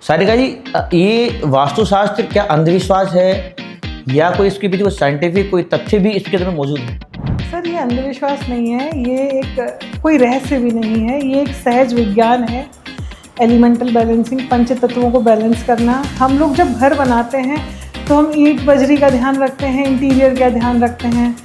सारिका जी, ये वास्तुशास्त्र क्या अंधविश्वास है या कोई इसके पीछे कोई साइंटिफिक कोई तथ्य भी इसके अंदर मौजूद है? सर, ये अंधविश्वास नहीं है, ये एक कोई रहस्य भी नहीं है, ये एक सहज विज्ञान है। एलिमेंटल बैलेंसिंग, पंच तत्वों को बैलेंस करना। हम लोग जब घर बनाते हैं तो हम ईंट बजरी का ध्यान रखते हैं, इंटीरियर का ध्यान रखते हैं,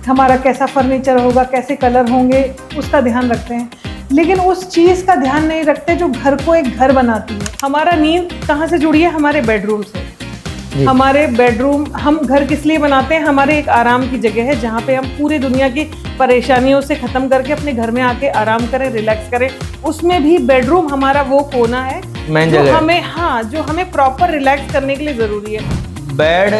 हमारा कैसा फर्नीचर होगा, कैसे कलर होंगे, उसका ध्यान रखते हैं, लेकिन उस चीज़ का ध्यान नहीं रखते जो घर को एक घर बनाती है। हमारा नींद कहाँ से जुड़ी है? हमारे बेडरूम से। हमारे बेडरूम हम घर किस लिए बनाते हैं? हमारे एक आराम की जगह है जहाँ पे हम पूरी दुनिया की परेशानियों से ख़त्म करके अपने घर में आके आराम करें, रिलैक्स करें। उसमें भी बेडरूम हमारा वो कोना है जो हमें प्रॉपर रिलैक्स करने के लिए ज़रूरी है। बेड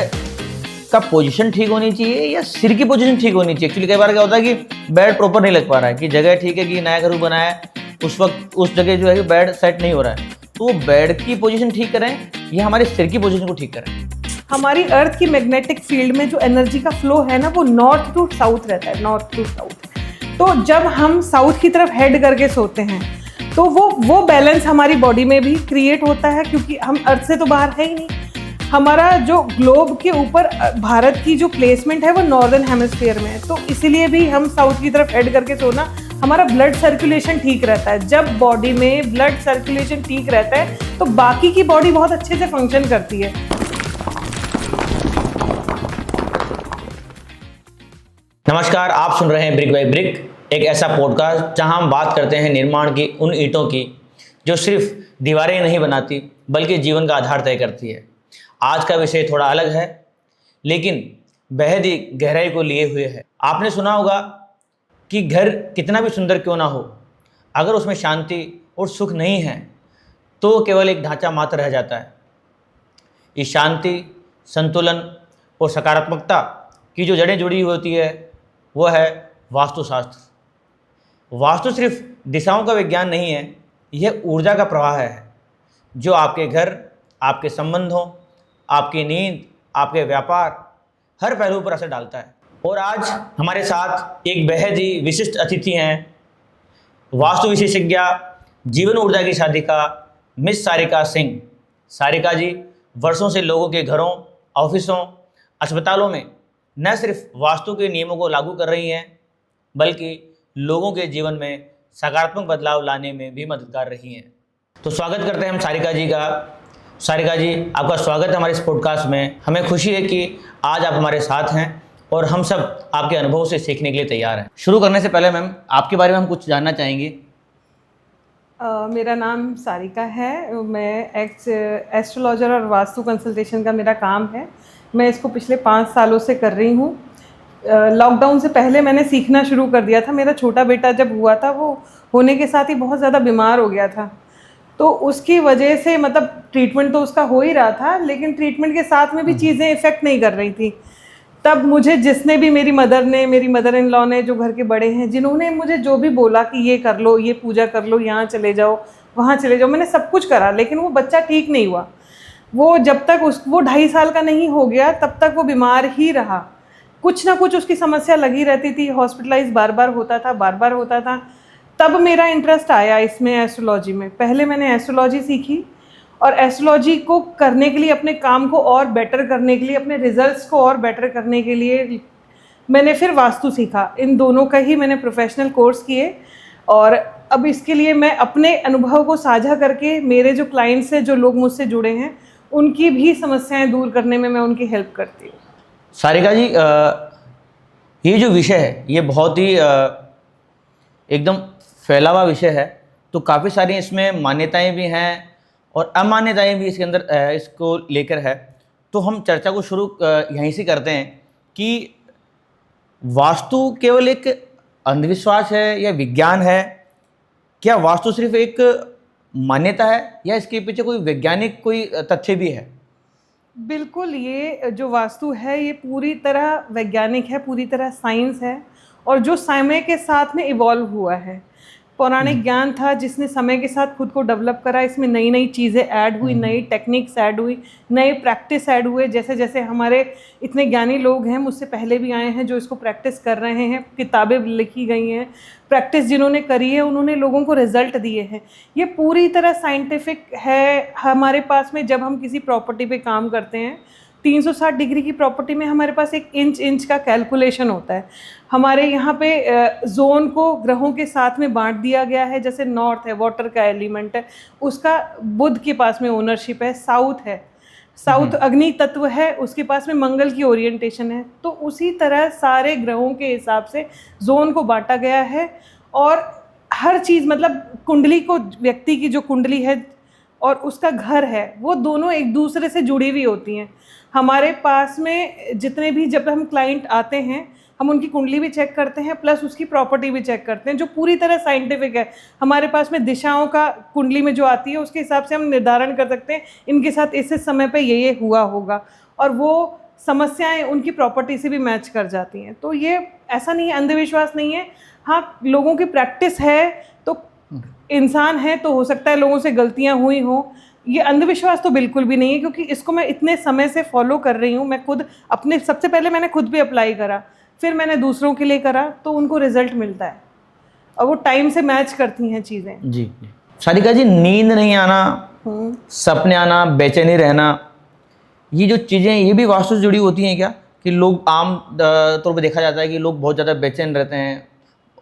का पोजीशन ठीक होनी चाहिए या सिर की पोजीशन ठीक होनी चाहिए? एक्चुअली कई बार क्या होता है कि बेड प्रॉपर नहीं लग पा रहा है, कि जगह ठीक है कि नया घर बनाया है, उस वक्त उस जगह जो है कि बेड सेट नहीं हो रहा है, तो वो बेड की पोजीशन ठीक करें या हमारे सिर की पोजीशन को ठीक करें? हमारी अर्थ की मैग्नेटिक फील्ड में जो एनर्जी का फ्लो है ना, वो नॉर्थ टू साउथ रहता है, नॉर्थ टू साउथ। तो जब हम साउथ की तरफ हेड करके सोते हैं तो वो बैलेंस हमारी बॉडी में भी क्रिएट होता है, क्योंकि हम अर्थ से तो बाहर है ही नहीं। हमारा जो ग्लोब के ऊपर भारत की जो प्लेसमेंट है वो नॉर्दर्न हेमिस्फीयर में है, तो इसीलिए भी हम साउथ की तरफ हेड करके सोना, हमारा ब्लड सर्कुलेशन ठीक रहता है। जब बॉडी में ब्लड सर्कुलेशन ठीक रहता है तो बाकी की बॉडी बहुत अच्छे से फंक्शन करती है। नमस्कार, आप सुन रहे हैं ब्रिक बाय ब्रिक, एक ऐसा पॉडकास्ट जहां हम बात करते हैं निर्माण की उन ईंटों की जो सिर्फ दीवारें नहीं बनाती बल्कि जीवन का आधार तय करती है। आज का विषय थोड़ा अलग है लेकिन बेहद ही गहराई को लिए हुए है। आपने सुना होगा कि घर कितना भी सुंदर क्यों ना हो, अगर उसमें शांति और सुख नहीं है तो केवल एक ढांचा मात्र रह जाता है। इस शांति, संतुलन और सकारात्मकता की जो जड़ें जुड़ी हुई होती है वो है वास्तुशास्त्र। वास्तु सिर्फ दिशाओं का विज्ञान नहीं है, यह ऊर्जा का प्रवाह है जो आपके घर, आपके संबंधों, आपकी नींद, आपके व्यापार, हर पहलू पर असर डालता है। और आज हमारे साथ एक बेहद ही विशिष्ट अतिथि हैं, वास्तु विशेषज्ञ, जीवन ऊर्जा की साधिका मिस सारिका सिंह। सारिका जी वर्षों से लोगों के घरों, ऑफिसों, अस्पतालों में न सिर्फ वास्तु के नियमों को लागू कर रही हैं बल्कि लोगों के जीवन में सकारात्मक बदलाव लाने में भी मददगार रही हैं। तो स्वागत करते हैं हम सारिका जी का। सारिका जी, आपका स्वागत है हमारे इस पॉडकास्ट में। हमें खुशी है कि आज आप हमारे साथ हैं और हम सब आपके अनुभव से सीखने के लिए तैयार हैं। शुरू करने से पहले मैम, आपके बारे में हम कुछ जानना चाहेंगे। मेरा नाम सारिका है, मैं एस्ट्रोलॉजर और वास्तु कंसल्टेशन का मेरा काम है। मैं इसको पिछले 5 सालों से कर रही हूँ। लॉकडाउन से पहले मैंने सीखना शुरू कर दिया था। मेरा छोटा बेटा जब हुआ था, वो होने के साथ ही बहुत ज़्यादा बीमार हो गया था, तो उसकी वजह से मतलब ट्रीटमेंट तो उसका हो ही रहा था, लेकिन ट्रीटमेंट के साथ में भी चीज़ें इफ़ेक्ट नहीं कर रही थी। तब मुझे जिसने भी, मेरी मदर इन लॉ ने, जो घर के बड़े हैं, जिन्होंने मुझे जो भी बोला कि ये कर लो, ये पूजा कर लो, यहाँ चले जाओ, वहाँ चले जाओ, मैंने सब कुछ करा, लेकिन वो बच्चा ठीक नहीं हुआ। वो जब तक वो 2.5 साल का नहीं हो गया तब तक वो बीमार ही रहा। कुछ ना कुछ उसकी समस्या लगी रहती थी, हॉस्पिटलाइज बार बार होता था। तब मेरा इंटरेस्ट आया इसमें, एस्ट्रोलॉजी में। पहले मैंने एस्ट्रोलॉजी सीखी और एस्ट्रोलॉजी को करने के लिए, अपने काम को और बेटर करने के लिए, अपने रिजल्ट्स को और बेटर करने के लिए मैंने फिर वास्तु सीखा। इन दोनों का ही मैंने प्रोफेशनल कोर्स किए और अब इसके लिए मैं अपने अनुभव को साझा करके मेरे जो क्लाइंट्स हैं, जो लोग मुझसे जुड़े हैं, उनकी भी समस्याएं दूर करने में मैं उनकी हेल्प करती हूँ। सारिका जी, ये जो विषय है ये बहुत ही एकदम फैला हुआ विषय है, तो काफ़ी सारी इसमें मान्यताएं भी हैं और अमान्यताएं भी इसके अंदर इसको लेकर है। तो हम चर्चा को शुरू यहीं से करते हैं कि वास्तु केवल एक अंधविश्वास है या विज्ञान है? क्या वास्तु सिर्फ एक मान्यता है या इसके पीछे कोई वैज्ञानिक कोई तथ्य भी है? बिल्कुल, ये जो वास्तु है ये पूरी तरह वैज्ञानिक है, पूरी तरह साइंस है और जो समय के साथ में इवॉल्व हुआ है। पौराणिक ज्ञान था जिसने समय के साथ खुद को डेवलप करा। इसमें नई नई चीज़ें ऐड हुई, नई टेक्निक्स ऐड हुई, नए प्रैक्टिस ऐड हुए। जैसे जैसे हमारे इतने ज्ञानी लोग हैं, मुझसे पहले भी आए हैं जो इसको प्रैक्टिस कर रहे हैं, किताबें लिखी गई हैं, प्रैक्टिस जिन्होंने करी है उन्होंने लोगों को रिजल्ट दिए हैं। ये पूरी तरह साइंटिफिक है। हमारे पास में जब हम किसी प्रॉपर्टी पे काम करते हैं, 360 डिग्री की प्रॉपर्टी में हमारे पास एक इंच का कैलकुलेशन होता है। हमारे यहाँ पे जोन को ग्रहों के साथ में बांट दिया गया है। जैसे नॉर्थ है, वाटर का एलिमेंट है, उसका बुध के पास में ओनरशिप है। साउथ है, साउथ अग्नि तत्व है, उसके पास में मंगल की ओरिएंटेशन है। तो उसी तरह सारे ग्रहों के हिसाब से जोन को बांटा गया है। और हर चीज़ मतलब कुंडली को, व्यक्ति की जो कुंडली है और उसका घर है, वो दोनों एक दूसरे से जुड़ी हुई होती हैं। हमारे पास में जितने भी, जब हम क्लाइंट आते हैं, हम उनकी कुंडली भी चेक करते हैं प्लस उसकी प्रॉपर्टी भी चेक करते हैं, जो पूरी तरह साइंटिफिक है। हमारे पास में दिशाओं का कुंडली में जो आती है उसके हिसाब से हम निर्धारण कर सकते हैं इनके साथ इस समय पे ये हुआ होगा, और वो समस्याएं उनकी प्रॉपर्टी से भी मैच कर जाती हैं। तो ये ऐसा नहीं है, अंधविश्वास नहीं है। हाँ, लोगों की प्रैक्टिस है तो इंसान है तो हो सकता है लोगों से गलतियाँ हुई हों। ये अंधविश्वास तो बिल्कुल भी नहीं है, क्योंकि इसको मैं इतने समय से फॉलो कर रही हूँ। मैं खुद अपने, सबसे पहले मैंने खुद भी अप्लाई करा, फिर मैंने दूसरों के लिए करा, तो उनको रिजल्ट मिलता है और वो टाइम से मैच करती हैं चीज़ें। जी सारिका जी, नींद नहीं आना, सपने आना, बेचैनी रहना, ये जो चीज़ें ये भी वास्तु से जुड़ी होती हैं क्या? कि लोग आम तौर पर देखा जाता है कि लोग बहुत ज़्यादा बेचैन रहते हैं,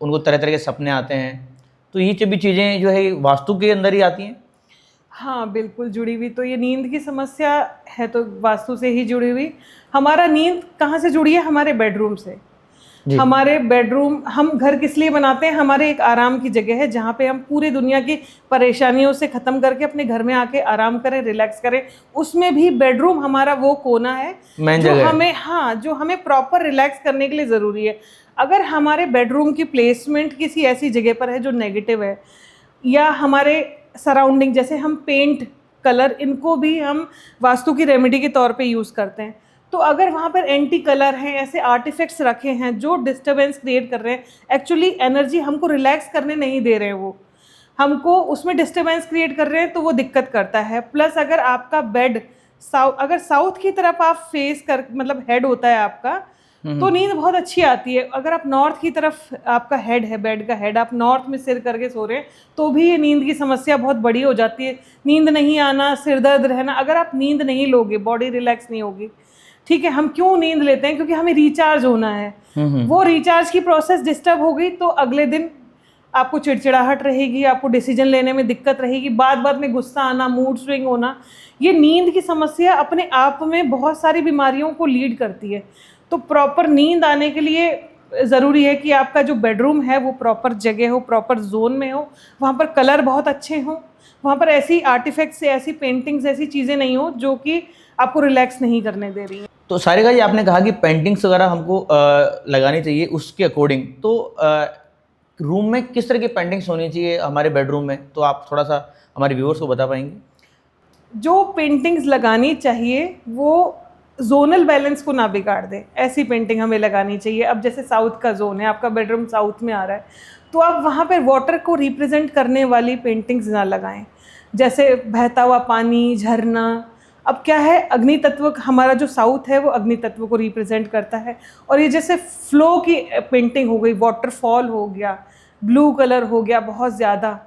उनको तरह तरह के सपने आते हैं, तो ये भी चीज़ें जो है वास्तु के अंदर ही आती हैं? हाँ बिल्कुल जुड़ी हुई। तो ये नींद की समस्या है तो वास्तु से ही जुड़ी हुई। हमारा नींद कहाँ से जुड़ी है? हमारे बेडरूम से। हमारे बेडरूम, हम घर किस लिए बनाते हैं? हमारे एक आराम की जगह है जहाँ पे हम पूरी दुनिया की परेशानियों से ख़त्म करके अपने घर में आके आराम करें, रिलैक्स करें। उसमें भी बेडरूम हमारा वो कोना है जो हमें, हाँ, जो हमें प्रॉपर रिलैक्स करने के लिए ज़रूरी है। अगर हमारे बेडरूम की प्लेसमेंट किसी ऐसी जगह पर है जो नेगेटिव है, या हमारे सराउंडिंग, जैसे हम पेंट, कलर, इनको भी हम वास्तु की रेमेडी के तौर पे यूज़ करते हैं, तो अगर वहाँ पर एंटी कलर हैं, ऐसे आर्टिफैक्ट्स रखे हैं जो डिस्टर्बेंस क्रिएट कर रहे हैं, एक्चुअली एनर्जी हमको रिलैक्स करने नहीं दे रहे हैं, वो हमको उसमें डिस्टर्बेंस क्रिएट कर रहे हैं, तो वो दिक्कत करता है। प्लस अगर आपका बेड अगर साउथ की तरफ आप फेस कर, मतलब हेड होता है आपका, तो नींद बहुत अच्छी आती है। अगर आप नॉर्थ की तरफ आपका हेड है, बेड का हेड, आप नॉर्थ में सिर करके सो रहे हैं, तो भी ये नींद की समस्या बहुत बड़ी हो जाती है। नींद नहीं आना, सिर दर्द रहना। अगर आप नींद नहीं लोगे, बॉडी रिलैक्स नहीं होगी। ठीक है, हम क्यों नींद लेते हैं? क्योंकि हमें रिचार्ज होना है। वो रिचार्ज की प्रोसेस डिस्टर्ब हो गई तो अगले दिन आपको चिड़चिड़ाहट रहेगी, आपको डिसीजन लेने में दिक्कत रहेगी, बात बात में गुस्सा आना, मूड स्विंग होना। ये नींद की समस्या अपने आप में बहुत सारी बीमारियों को लीड करती है। तो प्रॉपर नींद आने के लिए ज़रूरी है कि आपका जो बेडरूम है वो प्रॉपर जगह हो, प्रॉपर जोन में हो, वहाँ पर कलर बहुत अच्छे हों, वहाँ पर ऐसी आर्टिफैक्ट्स से, ऐसी पेंटिंग्स, ऐसी चीज़ें नहीं हो जो कि आपको रिलैक्स नहीं करने दे रही हैं। तो सारिका जी, आपने कहा कि पेंटिंग्स वगैरह हमको लगानी चाहिए उसके अकॉर्डिंग, तो रूम में किस तरह की पेंटिंग्स होनी चाहिए हमारे बेडरूम में? तो आप थोड़ा सा हमारे व्यूअर्स को बता पाएंगे? जो पेंटिंग्स लगानी चाहिए वो जोनल बैलेंस को ना बिगाड़ दे, ऐसी पेंटिंग हमें लगानी चाहिए। अब जैसे साउथ का जोन है, आपका बेडरूम साउथ में आ रहा है, तो आप वहाँ पर वाटर को रिप्रेजेंट करने वाली पेंटिंग्स ना लगाएं। जैसे बहता हुआ पानी, झरना। अब क्या है, अग्नि तत्व, हमारा जो साउथ है वो अग्नि तत्व को रिप्रेजेंट करता है। और ये जैसे फ्लो की पेंटिंग हो गई, वाटरफॉल हो गया, ब्लू कलर हो गया बहुत ज़्यादा,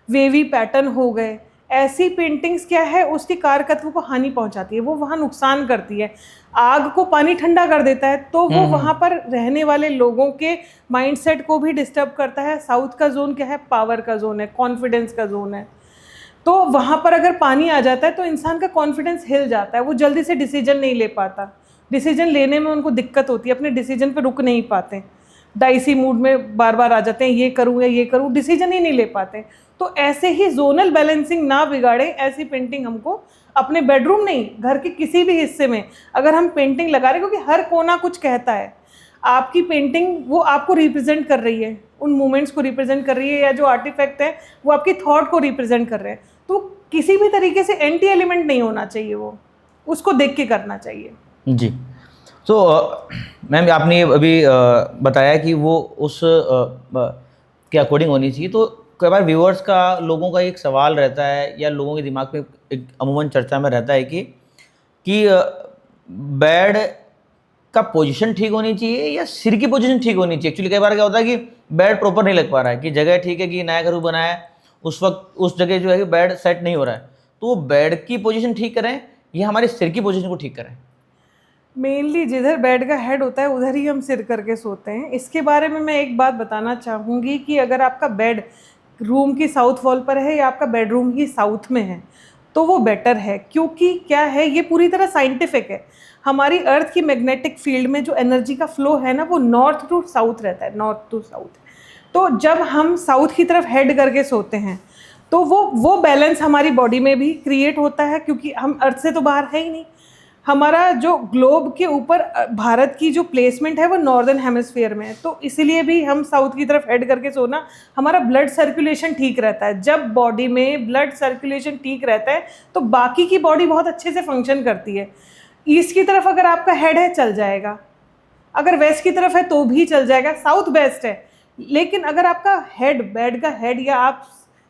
वेवी पैटर्न हो गए, ऐसी पेंटिंग्स क्या है, उसकी कारकत्व को हानि पहुंचाती है, वो वहाँ नुकसान करती है। आग को पानी ठंडा कर देता है, तो वो वहाँ पर रहने वाले लोगों के माइंडसेट को भी डिस्टर्ब करता है। साउथ का जोन क्या है? पावर का जोन है, कॉन्फिडेंस का जोन है। तो वहाँ पर अगर पानी आ जाता है तो इंसान का कॉन्फिडेंस हिल जाता है, वो जल्दी से डिसीजन नहीं ले पाता, डिसीजन लेने में उनको दिक्कत होती है, अपने डिसीजन पर रुक नहीं पाते, डाइसी मूड में बार बार आ जाते हैं, ये करूँ या ये करूँ, डिसीजन ही नहीं ले पाते। तो ऐसे ही जोनल बैलेंसिंग ना बिगाड़े, ऐसी पेंटिंग हमको अपने बेडरूम नहीं, घर के किसी भी हिस्से में अगर हम पेंटिंग लगा रहे हैं, क्योंकि हर कोना कुछ कहता है। आपकी पेंटिंग वो आपको रिप्रेजेंट कर रही है, उन मोमेंट्स को रिप्रेजेंट कर रही है, या जो आर्टिफैक्ट है वो आपकी थॉट को रिप्रेजेंट कर रहे हैं। तो किसी भी तरीके से एंटी एलिमेंट नहीं होना चाहिए, वो उसको देख के करना चाहिए। जी। तो मैम, आपने अभी बताया कि वो उस के अकॉर्डिंग होनी चाहिए, तो कई बार व्यूअर्स का, लोगों का एक सवाल रहता है या लोगों के दिमाग में एक अमूमन चर्चा में रहता है कि बेड का पोजीशन ठीक होनी चाहिए या सिर की पोजीशन ठीक होनी चाहिए। एक्चुअली कई बार क्या होता है कि बेड प्रॉपर नहीं लग पा रहा है, कि जगह ठीक है कि नया घर बनाया है, उस वक्त उस जगह जो है कि बेड सेट नहीं हो रहा है, तो वो बेड की पोजीशन ठीक करें या हमारे सिर की पोजीशन को ठीक करें? मेनली जिधर बेड का हेड होता है उधर ही हम सिर करके सोते हैं। इसके बारे में मैं एक बात बताना चाहूँगी कि अगर आपका बेड रूम की साउथ वॉल पर है या आपका बेडरूम ही साउथ में है तो वो बेटर है, क्योंकि क्या है, ये पूरी तरह साइंटिफिक है। हमारी अर्थ की मैग्नेटिक फील्ड में जो एनर्जी का फ्लो है ना, वो नॉर्थ टू साउथ रहता है, नॉर्थ टू साउथ। तो जब हम साउथ की तरफ हेड करके सोते हैं तो वो बैलेंस हमारी बॉडी में भी क्रिएट होता है, क्योंकि हम अर्थ से तो बाहर है ही नहीं। हमारा जो ग्लोब के ऊपर भारत की जो प्लेसमेंट है वो नॉर्दर्न हेमिस्फीयर में है, तो इसीलिए भी हम साउथ की तरफ हेड करके सोना, हमारा ब्लड सर्कुलेशन ठीक रहता है। जब बॉडी में ब्लड सर्कुलेशन ठीक रहता है तो बाकी की बॉडी बहुत अच्छे से फंक्शन करती है। ईस्ट की तरफ अगर आपका हेड है चल जाएगा, अगर वेस्ट की तरफ है तो भी चल जाएगा, साउथ बेस्ट है। लेकिन अगर आपका हेड, बेड का हेड, या आप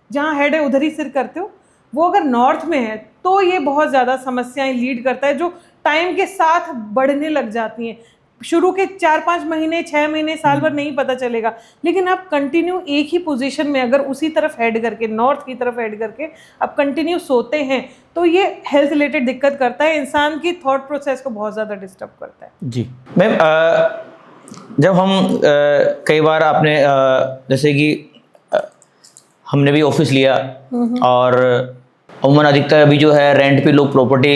जहाँ हेड है उधर ही सिर करते हो, वो अगर नॉर्थ में है तो ये बहुत ज़्यादा समस्याएं लीड करता है, जो टाइम के साथ बढ़ने लग जाती हैं। शुरू के 4-5 महीने, 6 महीने, साल भर नहीं पता चलेगा, लेकिन आप कंटिन्यू एक ही पोजीशन में अगर उसी तरफ हेड करके, नॉर्थ की तरफ हेड करके आप कंटिन्यू सोते हैं तो ये हेल्थ रिलेटेड दिक्कत करता है, इंसान की थॉट प्रोसेस को बहुत ज़्यादा डिस्टर्ब करता है। जी मैम, जब हम कई बार आपने जैसे कि हमने भी ऑफिस लिया और उमूमन अधिकतर अभी जो है रेंट पे लोग प्रॉपर्टी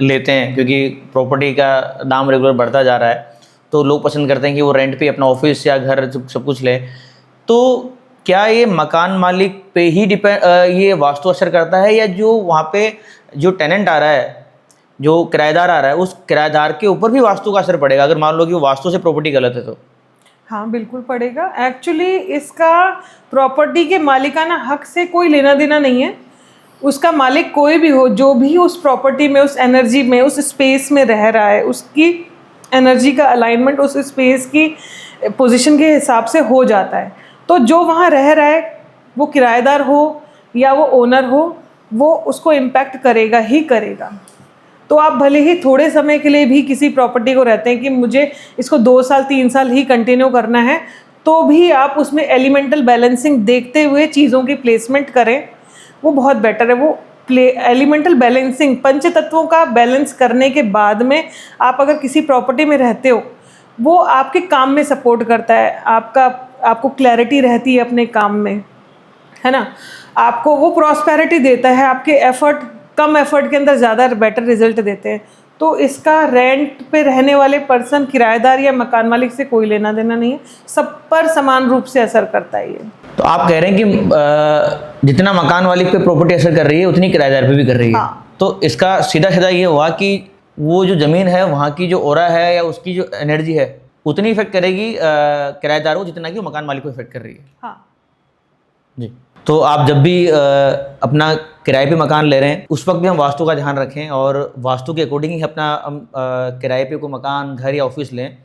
लेते हैं, क्योंकि प्रॉपर्टी का दाम रेगुलर बढ़ता जा रहा है, तो लोग पसंद करते हैं कि वो रेंट पे अपना ऑफिस या घर सब कुछ ले। तो क्या ये मकान मालिक पे ही ये वास्तु असर करता है, या जो वहाँ पे जो टेनेंट आ रहा है, जो किराएदार आ रहा है, उस किराएदार के ऊपर भी वास्तु का असर पड़ेगा अगर मान लो कि वो वास्तु से प्रॉपर्टी गलत है तो? हाँ बिल्कुल पड़ेगा। एक्चुअली इसका प्रॉपर्टी के मालिकाना हक से कोई लेना देना नहीं है। उसका मालिक कोई भी हो, जो भी उस प्रॉपर्टी में, उस एनर्जी में, उस स्पेस में रह रहा है, उसकी एनर्जी का अलाइनमेंट उस स्पेस की पोजीशन के हिसाब से हो जाता है। तो जो वहाँ रह रहा है, वो किराएदार हो या वो ओनर हो, वो उसको इम्पैक्ट करेगा ही करेगा। तो आप भले ही थोड़े समय के लिए भी किसी प्रॉपर्टी को रहते हैं कि मुझे इसको 2 साल 3 साल ही कंटिन्यू करना है, तो भी आप उसमें एलिमेंटल बैलेंसिंग देखते हुए चीज़ों की प्लेसमेंट करें, वो बहुत बेटर है। वो एलिमेंटल बैलेंसिंग, पंच तत्वों का बैलेंस करने के बाद में आप अगर किसी प्रॉपर्टी में रहते हो, वो आपके काम में सपोर्ट करता है, आपको क्लैरिटी रहती है अपने काम में, है ना, आपको वो प्रॉस्पेरिटी देता है, आपके एफर्ट, कम एफर्ट के अंदर ज़्यादा बेटर रिजल्ट देते हैं। तो इसका रेंट पे रहने वाले पर्सन, किराएदार या मकान मालिक से कोई लेना देना नहीं है, सब पर समान रूप से असर करता है ये। तो आप कह रहे हैं कि जितना मकान मालिक पे प्रॉपर्टी असर कर रही है उतनी किराएदार पे भी कर रही है। हाँ। तो इसका सीधा सीधा ये हुआ कि वो जो ज़मीन है, वहाँ की जो ओरा है या उसकी जो एनर्जी है, उतनी इफेक्ट करेगी किराएदार को जितना कि वो मकान मालिक को इफेक्ट कर रही है। हाँ जी। तो आप जब भी अपना किराए पे मकान ले रहे हैं, उस वक्त भी हम वास्तु का ध्यान रखें और वास्तु के अकॉर्डिंग ही अपना किराए पे कोई मकान, घर या ऑफिस लें,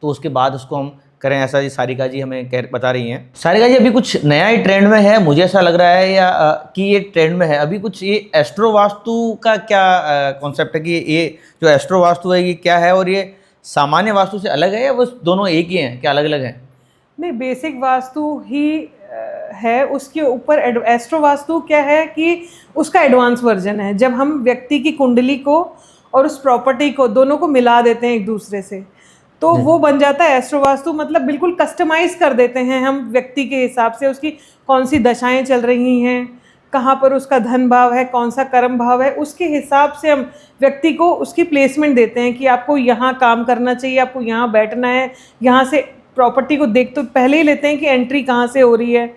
तो उसके बाद उसको हम करें। ऐसा जी सारिका जी हमें बता रही हैं। सारिका जी, अभी कुछ नया ही ट्रेंड में है, मुझे ऐसा लग रहा है, या कि ये ट्रेंड में है अभी कुछ, ये एस्ट्रो वास्तु का क्या कॉन्सेप्ट है, कि ये जो एस्ट्रो वास्तु है ये क्या है, और ये सामान्य वास्तु से अलग है या वो दोनों एक ही हैं, क्या अलग अलग हैं? नहीं, बेसिक वास्तु ही है, उसके ऊपर एस्ट्रो वास्तु क्या है कि उसका एडवांस वर्जन है। जब हम व्यक्ति की कुंडली को और उस प्रॉपर्टी को, दोनों को मिला देते हैं एक दूसरे से, तो वो बन जाता है एस्ट्रो वास्तु। मतलब बिल्कुल कस्टमाइज कर देते हैं हम व्यक्ति के हिसाब से, उसकी कौन सी दशाएं चल रही हैं, कहाँ पर उसका धन भाव है, कौन सा कर्म भाव है, उसके हिसाब से हम व्यक्ति को उसकी प्लेसमेंट देते हैं कि आपको यहाँ काम करना चाहिए, आपको यहाँ बैठना है। यहाँ से प्रॉपर्टी को देख तो पहले ही लेते हैं कि एंट्री कहाँ से हो रही है।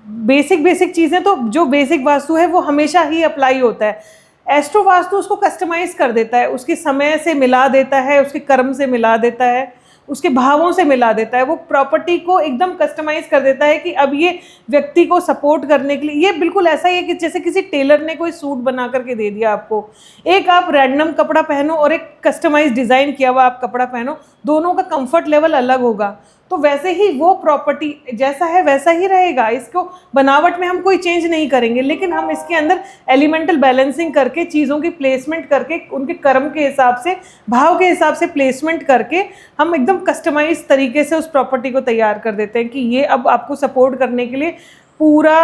बेसिक चीज़ें, तो जो बेसिक वास्तु है वो हमेशा ही अप्लाई होता है। एस्ट्रो वास्तु उसको कस्टमाइज कर देता है, उसके समय से मिला देता है, उसके कर्म से मिला देता है, उसके भावों से मिला देता है। वो प्रॉपर्टी को एकदम कस्टमाइज कर देता है कि अब ये व्यक्ति को सपोर्ट करने के लिए, ये बिल्कुल ऐसा ही है कि जैसे किसी टेलर ने कोई सूट बना करके दे दिया आपको, एक आप रैंडम कपड़ा पहनो और एक कस्टमाइज डिज़ाइन किया हुआ आप कपड़ा पहनो, दोनों का कंफर्ट लेवल अलग होगा। तो वैसे ही वो प्रॉपर्टी जैसा है वैसा ही रहेगा। इसको बनावट में हम कोई चेंज नहीं करेंगे, लेकिन हम इसके अंदर एलिमेंटल बैलेंसिंग करके, चीज़ों की प्लेसमेंट करके, उनके कर्म के हिसाब से, भाव के हिसाब से प्लेसमेंट करके हम एकदम कस्टमाइज तरीके से उस प्रॉपर्टी को तैयार कर देते हैं कि ये अब आपको सपोर्ट करने के लिए पूरा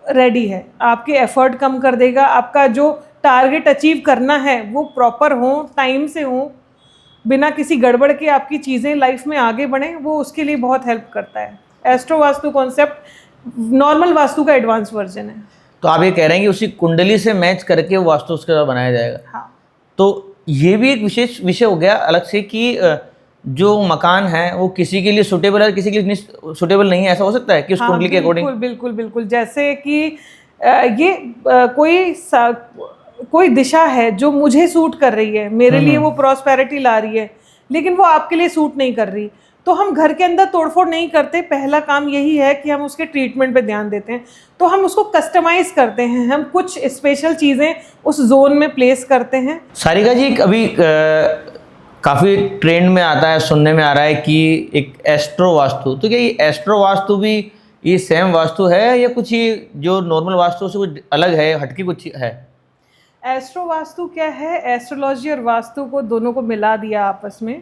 रेडी है, आपके एफर्ट कम कर देगा, आपका जो टारगेट अचीव करना है वो प्रॉपर हो, टाइम से हो, बिना किसी गड़बड़ के आपकी चीज़ें लाइफ में आगे बढ़ें, वो उसके लिए बहुत हेल्प करता है। Astro vastu concept normal vastu का एडवांस वर्जन है। तो आप ये कह रहे हैं कि उसी कुंडली से मैच करके वो वास्तु उसके बाद बनाया जाएगा। हाँ, तो ये भी एक विशेष विषय हो गया अलग से कि जो मकान है वो किसी के लिए सुटेबल है, किसी के लिए सुटेबल नहीं है, ऐसा हो सकता है कि उस कुंडली के अकॉर्डिंग? बिल्कुल बिल्कुल बिल्कुल। जैसे कि कोई दिशा है जो मुझे सूट कर रही है, मेरे लिए वो प्रॉस्पेरिटी ला रही है, लेकिन वो आपके लिए सूट नहीं कर रही, तो हम घर के अंदर तोड़फोड़ नहीं करते। पहला काम यही है कि हम उसके ट्रीटमेंट पे ध्यान देते हैं। तो हम उसको कस्टमाइज करते हैं, हम कुछ स्पेशल चीज़ें उस जोन में प्लेस करते हैं। सारिका जी, अभी काफ़ी ट्रेंड में आता है, सुनने में आ रहा है कि एक एस्ट्रो वास्तु, तो क्या ये एस्ट्रो वास्तु भी ये सेम वास्तु है या कुछ ये जो नॉर्मल वास्तु से कुछ अलग है, हटके कुछ है? एस्ट्रो वास्तु क्या है, एस्ट्रोलॉजी और वास्तु को दोनों को मिला दिया आपस में।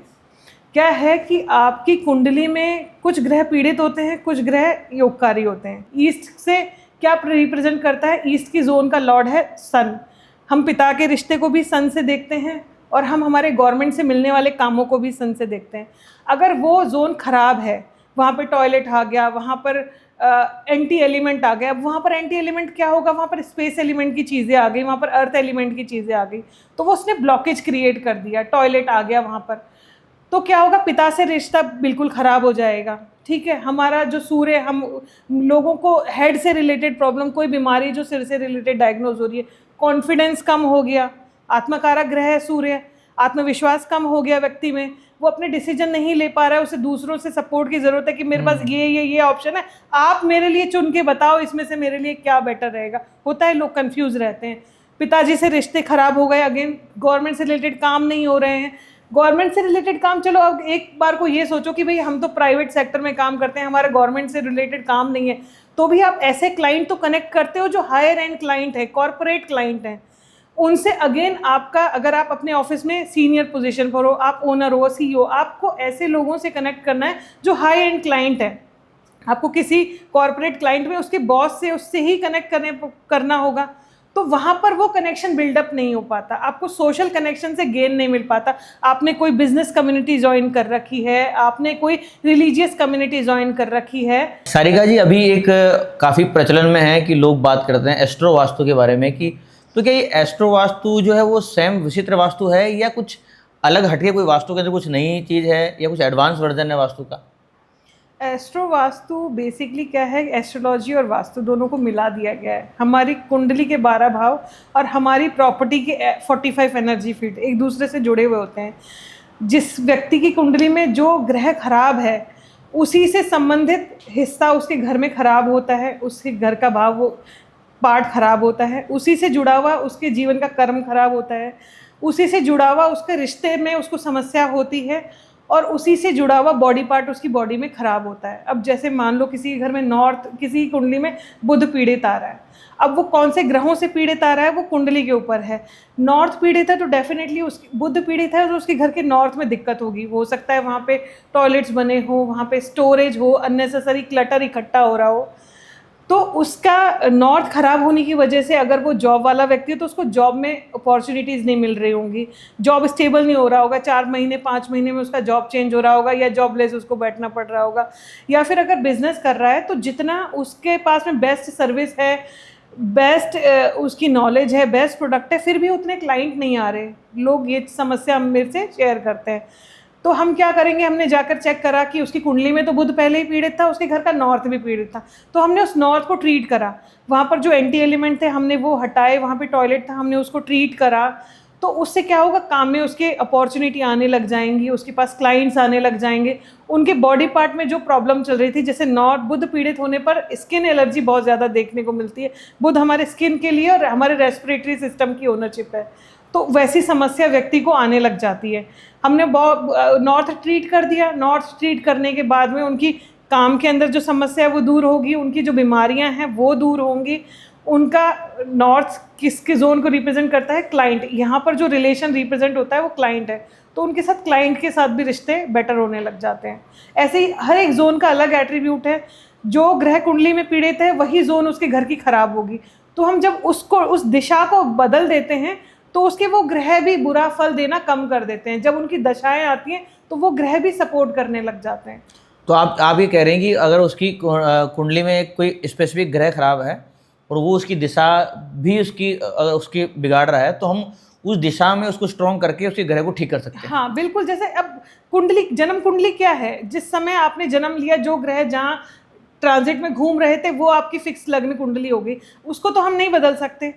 क्या है कि आपकी कुंडली में कुछ ग्रह पीड़ित होते हैं, कुछ ग्रह योगकारी होते हैं। ईस्ट से क्या रिप्रेजेंट करता है? ईस्ट की जोन का लॉर्ड है सन। हम पिता के रिश्ते को भी सन से देखते हैं और हम हमारे गवर्नमेंट से मिलने वाले कामों को भी सन से देखते हैं। अगर वो जोन खराब है, वहाँ पे टॉयलेट आ गया, वहाँ पर एंटी एलिमेंट आ गया, अब वहाँ पर एंटी एलिमेंट क्या होगा, वहाँ पर स्पेस एलिमेंट की चीज़ें आ गई, वहाँ पर अर्थ एलिमेंट की चीज़ें आ गई, तो वो उसने ब्लॉकेज क्रिएट कर दिया, टॉयलेट आ गया वहाँ पर, तो क्या होगा, पिता से रिश्ता बिल्कुल ख़राब हो जाएगा। ठीक है, हमारा जो सूर्य, हम लोगों को हेड से रिलेटेड प्रॉब्लम, कोई बीमारी जो सिर से रिलेटेड डायग्नोज हो रही है, कॉन्फिडेंस कम हो गया, आत्मकारक ग्रह है सूर्य, आत्मविश्वास कम हो गया व्यक्ति में, वो अपने डिसीजन नहीं ले पा रहा है, उसे दूसरों से सपोर्ट की ज़रूरत है कि मेरे पास ये ऑप्शन है, आप मेरे लिए चुन के बताओ इसमें से मेरे लिए क्या बेटर रहेगा। होता है, लोग कंफ्यूज रहते हैं। पिताजी से रिश्ते खराब हो गए, अगेन गवर्नमेंट से रिलेटेड काम नहीं हो रहे हैं। गवर्नमेंट से रिलेटेड काम, चलो अब एक बार को ये सोचो कि भाई हम तो प्राइवेट सेक्टर में काम करते हैं, हमारा गवर्नमेंट से रिलेटेड काम नहीं है, तो भी आप ऐसे क्लाइंट तो कनेक्ट करते हो जो हायर एंड क्लाइंट है, कॉर्पोरेट क्लाइंट हैं। उनसे अगेन आपका, अगर आप अपने ऑफिस में सीनियर पोजीशन पर हो, आप ओनर हो, सीईओ, आपको ऐसे लोगों से कनेक्ट करना है जो हाई एंड क्लाइंट है। आपको किसी कॉर्पोरेट क्लाइंट में उसके बॉस से, उससे ही कनेक्ट करना होगा, तो वहाँ पर वो कनेक्शन बिल्डअप नहीं हो पाता, आपको सोशल कनेक्शन से गेन नहीं मिल पाता। आपने कोई बिजनेस कम्युनिटी ज्वाइन कर रखी है, आपने कोई रिलीजियस कम्युनिटी ज्वाइन कर रखी है। सारिका जी, अभी एक काफ़ी प्रचलन में है कि लोग बात करते हैं एस्ट्रो वास्तु के बारे में, कि तो क्या ये एस्ट्रो वास्तु जो है वो सेम विचित्र वास्तु है या कुछ अलग हटके कोई वास्तु के अंदर कुछ नई चीज़ है या कुछ एडवांस वर्जन है वास्तु का? एस्ट्रो वास्तु बेसिकली क्या है, एस्ट्रोलॉजी और वास्तु दोनों को मिला दिया गया है। हमारी कुंडली के 12 भाव और हमारी प्रॉपर्टी के 45 एनर्जी फील्ड एक दूसरे से जुड़े हुए होते हैं। जिस व्यक्ति की कुंडली में जो ग्रह खराब है, उसी से संबंधित हिस्सा उसके घर में खराब होता है, उसके घर का भाव, वो पार्ट खराब होता है, उसी से जुड़ा हुआ उसके जीवन का कर्म खराब होता है, उसी से जुड़ा हुआ उसके रिश्ते में उसको समस्या होती है, और उसी से जुड़ा हुआ बॉडी पार्ट उसकी बॉडी में खराब होता है। अब जैसे मान लो किसी घर में नॉर्थ, किसी कुंडली में बुध पीड़ित आ रहा है, अब वो कौन से ग्रहों से पीड़ित आ रहा है वो कुंडली के ऊपर है। नॉर्थ पीड़ित है तो डेफिनेटली उसकी, बुध पीड़ित है तो उसके घर के नॉर्थ में दिक्कत होगी। हो सकता है वहाँ पे टॉयलेट्स बने हो, वहाँ पे स्टोरेज हो, अननेसेसरी क्लटर इकट्ठा हो रहा हो, तो उसका नॉर्थ खराब होने की वजह से अगर वो जॉब वाला व्यक्ति है तो उसको जॉब में अपॉर्चुनिटीज़ नहीं मिल रही होंगी, जॉब स्टेबल नहीं हो रहा होगा, 4 महीने 5 महीने में उसका जॉब चेंज हो रहा होगा, या जॉबलेस उसको बैठना पड़ रहा होगा। या फिर अगर बिजनेस कर रहा है तो जितना उसके पास में बेस्ट सर्विस है, बेस्ट उसकी नॉलेज है, बेस्ट प्रोडक्ट है, फिर भी उतने क्लाइंट नहीं आ रहे। लोग ये समस्या मेरे से शेयर करते हैं। तो हम क्या करेंगे, हमने जाकर चेक करा कि उसकी कुंडली में तो बुध पहले ही पीड़ित था, उसके घर का नॉर्थ भी पीड़ित था, तो हमने उस नॉर्थ को ट्रीट करा। वहाँ पर जो एंटी एलिमेंट थे हमने वो हटाए, वहाँ पे टॉयलेट था हमने उसको ट्रीट करा, तो उससे क्या होगा, काम में उसके अपॉर्चुनिटी आने लग जाएंगी, उसके पास क्लाइंट्स आने लग जाएंगे। उनके बॉडी पार्ट में जो प्रॉब्लम चल रही थी, जैसे नॉर्थ बुध पीड़ित होने पर स्किन एलर्जी बहुत ज़्यादा देखने को मिलती है। बुध हमारे स्किन के लिए और हमारे रेस्पिरेटरी सिस्टम की ओनरशिप है, तो वैसी समस्या व्यक्ति को आने लग जाती है। हमने नॉर्थ ट्रीट कर दिया, नॉर्थ ट्रीट करने के बाद में उनकी काम के अंदर जो समस्या है वो दूर होगी, उनकी जो बीमारियां हैं वो दूर होंगी। उनका नॉर्थ किसके जोन को रिप्रेजेंट करता है, क्लाइंट। यहाँ पर जो रिलेशन रिप्रेजेंट होता है वो क्लाइंट है, तो उनके साथ क्लाइंट के साथ भी रिश्ते बेटर होने लग जाते हैं। ऐसे ही हर एक जोन का अलग एट्रीब्यूट है। जो ग्रह कुंडली में पीड़ित है वही जोन उसके घर की खराब होगी, तो हम जब उसको उस दिशा को बदल देते हैं तो उसके वो ग्रह भी बुरा फल देना कम कर देते हैं। जब उनकी दशाएं आती हैं तो वो ग्रह भी सपोर्ट करने लग जाते हैं। तो आप ये कह रहे हैं कि अगर उसकी कुंडली में कोई स्पेसिफिक ग्रह खराब है और वो उसकी दिशा भी उसकी बिगाड़ रहा है, तो हम उस दिशा में उसको स्ट्रॉन्ग करके उसके ग्रह को ठीक कर सकते हैं। हाँ बिल्कुल, जैसे अब कुंडली, जन्म कुंडली क्या है, जिस समय आपने जन्म लिया जो ग्रह जहाँ ट्रांजिट में घूम रहे थे वो आपकी फिक्स लग्न कुंडली होगी, उसको तो हम नहीं बदल सकते।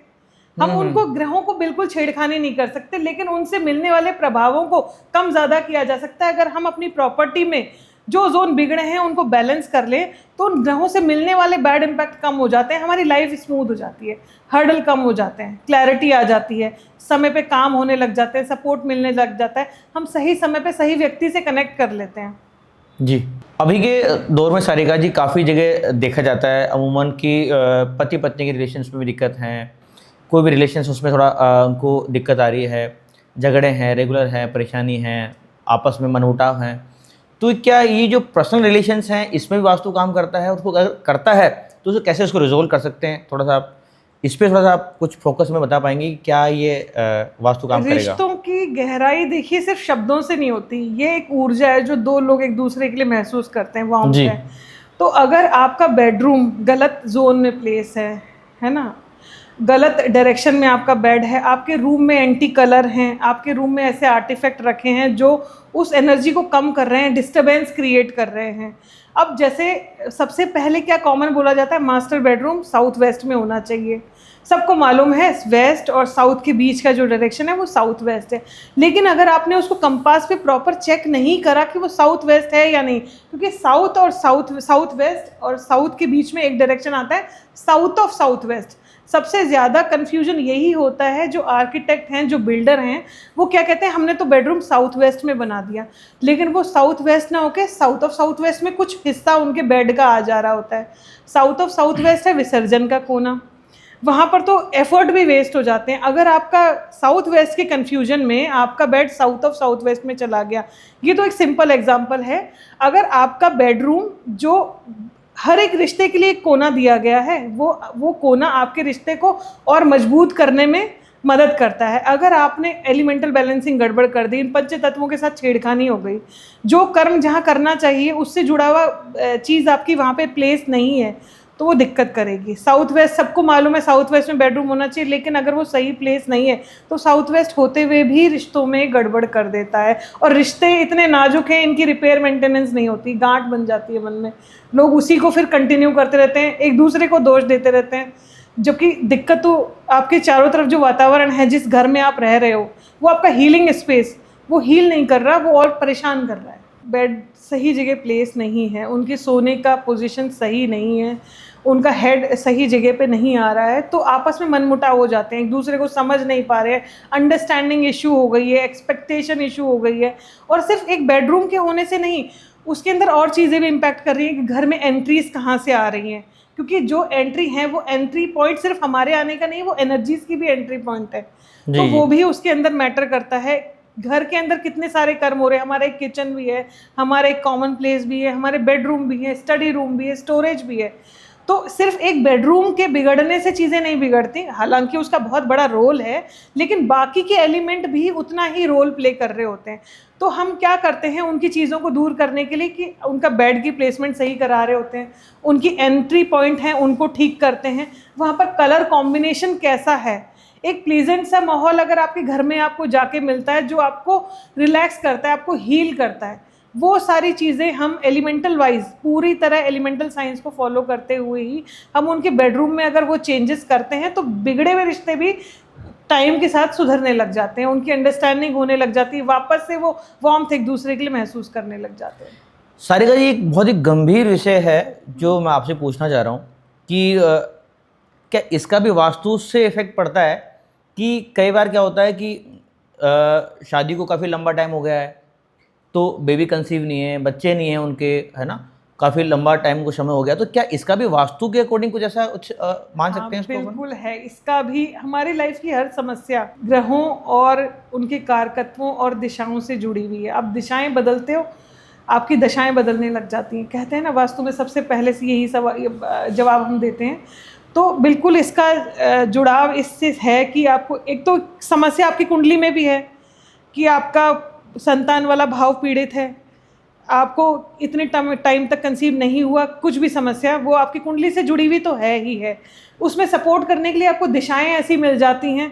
हम उनको ग्रहों को बिल्कुल छेड़खानी नहीं कर सकते, लेकिन उनसे मिलने वाले प्रभावों को कम ज़्यादा किया जा सकता है। अगर हम अपनी प्रॉपर्टी में जो जोन बिगड़े हैं उनको बैलेंस कर लें तो उन ग्रहों से मिलने वाले बैड इम्पैक्ट कम हो जाते हैं, हमारी लाइफ स्मूथ हो जाती है, हर्डल कम हो जाते हैं, क्लैरिटी आ जाती है, समय पे काम होने लग जाते हैं, सपोर्ट मिलने लग जाता है, हम सही समय पे सही व्यक्ति से कनेक्ट कर लेते हैं। जी, अभी के दौर में सारिका जी काफ़ी जगह देखा जाता है अमूमन कि पति पत्नी के रिलेशंस में भी दिक्कत हैं, कोई भी रिलेशंस उसमें थोड़ा उनको दिक्कत आ रही है, झगड़े हैं, रेगुलर हैं, परेशानी हैं, आपस में मनमुटाव हैं। तो क्या ये जो पर्सनल रिलेशंस हैं इसमें भी वास्तु काम करता है? उसको अगर करता है तो उसे कैसे उसको रिजोल्व कर सकते हैं? थोड़ा सा आप इस पर थोड़ा सा आप कुछ फोकस में बता पाएंगे कि क्या ये वास्तु काम करेगा? रिश्तों की गहराई देखिए सिर्फ शब्दों से नहीं होती, ये एक ऊर्जा है जो दो लोग एक दूसरे के लिए महसूस करते हैं, वार्मथ जी। है। तो अगर आपका बेडरूम गलत जोन में प्लेस है ना, गलत डायरेक्शन में आपका बेड है, आपके रूम में एंटी कलर हैं, आपके रूम में ऐसे आर्टिफैक्ट रखे हैं जो उस एनर्जी को कम कर रहे हैं, डिस्टर्बेंस क्रिएट कर रहे हैं। अब जैसे सबसे पहले क्या कॉमन बोला जाता है, मास्टर बेडरूम साउथ वेस्ट में होना चाहिए। सबको मालूम है वेस्ट और साउथ के बीच का जो डायरेक्शन है वो साउथ वेस्ट है, लेकिन अगर आपने उसको कंपास पे प्रॉपर चेक नहीं करा कि वो साउथ वेस्ट है या नहीं, क्योंकि साउथ और साउथ वेस्ट और साउथ के बीच में एक डायरेक्शन आता है साउथ ऑफ साउथ वेस्ट। सबसे ज़्यादा कन्फ्यूजन यही होता है, जो आर्किटेक्ट हैं, जो बिल्डर हैं, वो क्या कहते हैं हमने तो बेडरूम साउथ वेस्ट में बना दिया, लेकिन वो साउथ वेस्ट ना होके साउथ ऑफ साउथ वेस्ट में कुछ हिस्सा उनके बेड का आ जा रहा होता है। साउथ ऑफ साउथ वेस्ट है विसर्जन का कोना, वहाँ पर तो एफर्ट भी वेस्ट हो जाते हैं। अगर आपका साउथ वेस्ट के कन्फ्यूजन में आपका bed south of south west में चला गया, ये तो एक सिंपल एग्जांपल है। अगर आपका बेडरूम जो हर एक रिश्ते के लिए एक कोना दिया गया है, वो कोना आपके रिश्ते को और मजबूत करने में मदद करता है। अगर आपने एलिमेंटल बैलेंसिंग गड़बड़ कर दी, इन पंच तत्वों के साथ छेड़खानी हो गई, जो कर्म जहाँ करना चाहिए उससे जुड़ा हुआ चीज़ आपकी वहाँ पे प्लेस नहीं है, तो वो दिक्कत करेगी। साउथ वेस्ट सबको मालूम है साउथ वेस्ट में बेडरूम होना चाहिए, लेकिन अगर वो सही प्लेस नहीं है तो साउथ वेस्ट होते हुए भी रिश्तों में गड़बड़ कर देता है। और रिश्ते इतने नाजुक हैं, इनकी रिपेयर मेंटेनेंस नहीं होती, गांठ बन जाती है मन में, लोग उसी को फिर कंटिन्यू करते रहते हैं, एक दूसरे को दोष देते रहते हैं। जबकि दिक्कत तो आपके चारों तरफ जो वातावरण है, जिस घर में आप रह रहे हो, वो आपका हीलिंग स्पेस वो हील नहीं कर रहा, वो और परेशान कर रहा है। बेड सही जगह प्लेस नहीं है, उनके सोने का पोजीशन सही नहीं है, उनका हेड सही जगह पे नहीं आ रहा है, तो आपस में मनमुटाव हो जाते हैं, एक दूसरे को समझ नहीं पा रहे हैं, अंडरस्टैंडिंग इशू हो गई है, एक्सपेक्टेशन इशू हो गई है। और सिर्फ एक बेडरूम के होने से नहीं, उसके अंदर और चीज़ें भी इम्पैक्ट कर रही हैं कि घर में एंट्रीज कहाँ से आ रही हैं, क्योंकि जो एंट्री है वो एंट्री पॉइंट सिर्फ हमारे आने का नहीं, वो एनर्जीज की भी एंट्री पॉइंट है, तो वो भी उसके अंदर मैटर करता है। घर के अंदर कितने सारे कर्म हो रहे हैं, हमारा एक किचन भी है, हमारा एक कॉमन प्लेस भी है, हमारे बेडरूम भी है, स्टडी रूम भी है, स्टोरेज भी है। तो सिर्फ एक बेडरूम के बिगड़ने से चीज़ें नहीं बिगड़ती, हालांकि उसका बहुत बड़ा रोल है, लेकिन बाकी के एलिमेंट भी उतना ही रोल प्ले कर रहे होते हैं। तो हम क्या करते हैं उनकी चीज़ों को दूर करने के लिए कि उनका बेड की प्लेसमेंट सही करा रहे होते हैं, उनकी एंट्री पॉइंट हैं उनको ठीक करते हैं, वहाँ पर कलर कॉम्बिनेशन कैसा है, एक प्लीजेंट सा माहौल अगर आपके घर में आपको जाके मिलता है जो आपको रिलैक्स करता है, आपको हील करता है, वो सारी चीज़ें हम एलिमेंटल वाइज पूरी तरह एलिमेंटल साइंस को फॉलो करते हुए ही हम उनके बेडरूम में अगर वो चेंजेस करते हैं तो बिगड़े हुए रिश्ते भी टाइम के साथ सुधरने लग जाते हैं, उनकी अंडरस्टैंडिंग होने लग जाती है, वापस से वो वार्मथ एक दूसरे के लिए महसूस करने लग जाते हैं। सारिका जी, एक बहुत ही गंभीर विषय है जो मैं आपसे पूछना चाह रहा हूँ कि क्या इसका भी वास्तु से इफेक्ट पड़ता है? कि कई बार क्या होता है कि शादी को काफ़ी लंबा टाइम हो गया है, तो बेबी कंसीव नहीं है, बच्चे नहीं हैं उनके, है ना, काफ़ी लंबा टाइम को समय हो गया, तो क्या इसका भी वास्तु के अकॉर्डिंग कुछ ऐसा कुछ मान सकते हैं इसको? बिल्कुल है, इसका भी हमारी लाइफ की हर समस्या ग्रहों और उनके कारकत्वों और दिशाओं से जुड़ी हुई है। आप दिशाएं बदलते हो, आपकी दशाएं बदलने लग जाती हैं। कहते हैं ना, वास्तु में सबसे पहले से यही जवाब हम देते हैं। तो बिल्कुल इसका जुड़ाव इससे है कि आपको एक तो समस्या आपकी कुंडली में भी है कि आपका संतान वाला भाव पीड़ित है, आपको इतने टाइम तक कंसीव नहीं हुआ, कुछ भी समस्या वो आपकी कुंडली से जुड़ी हुई तो है ही है। उसमें सपोर्ट करने के लिए आपको दिशाएं ऐसी मिल जाती हैं।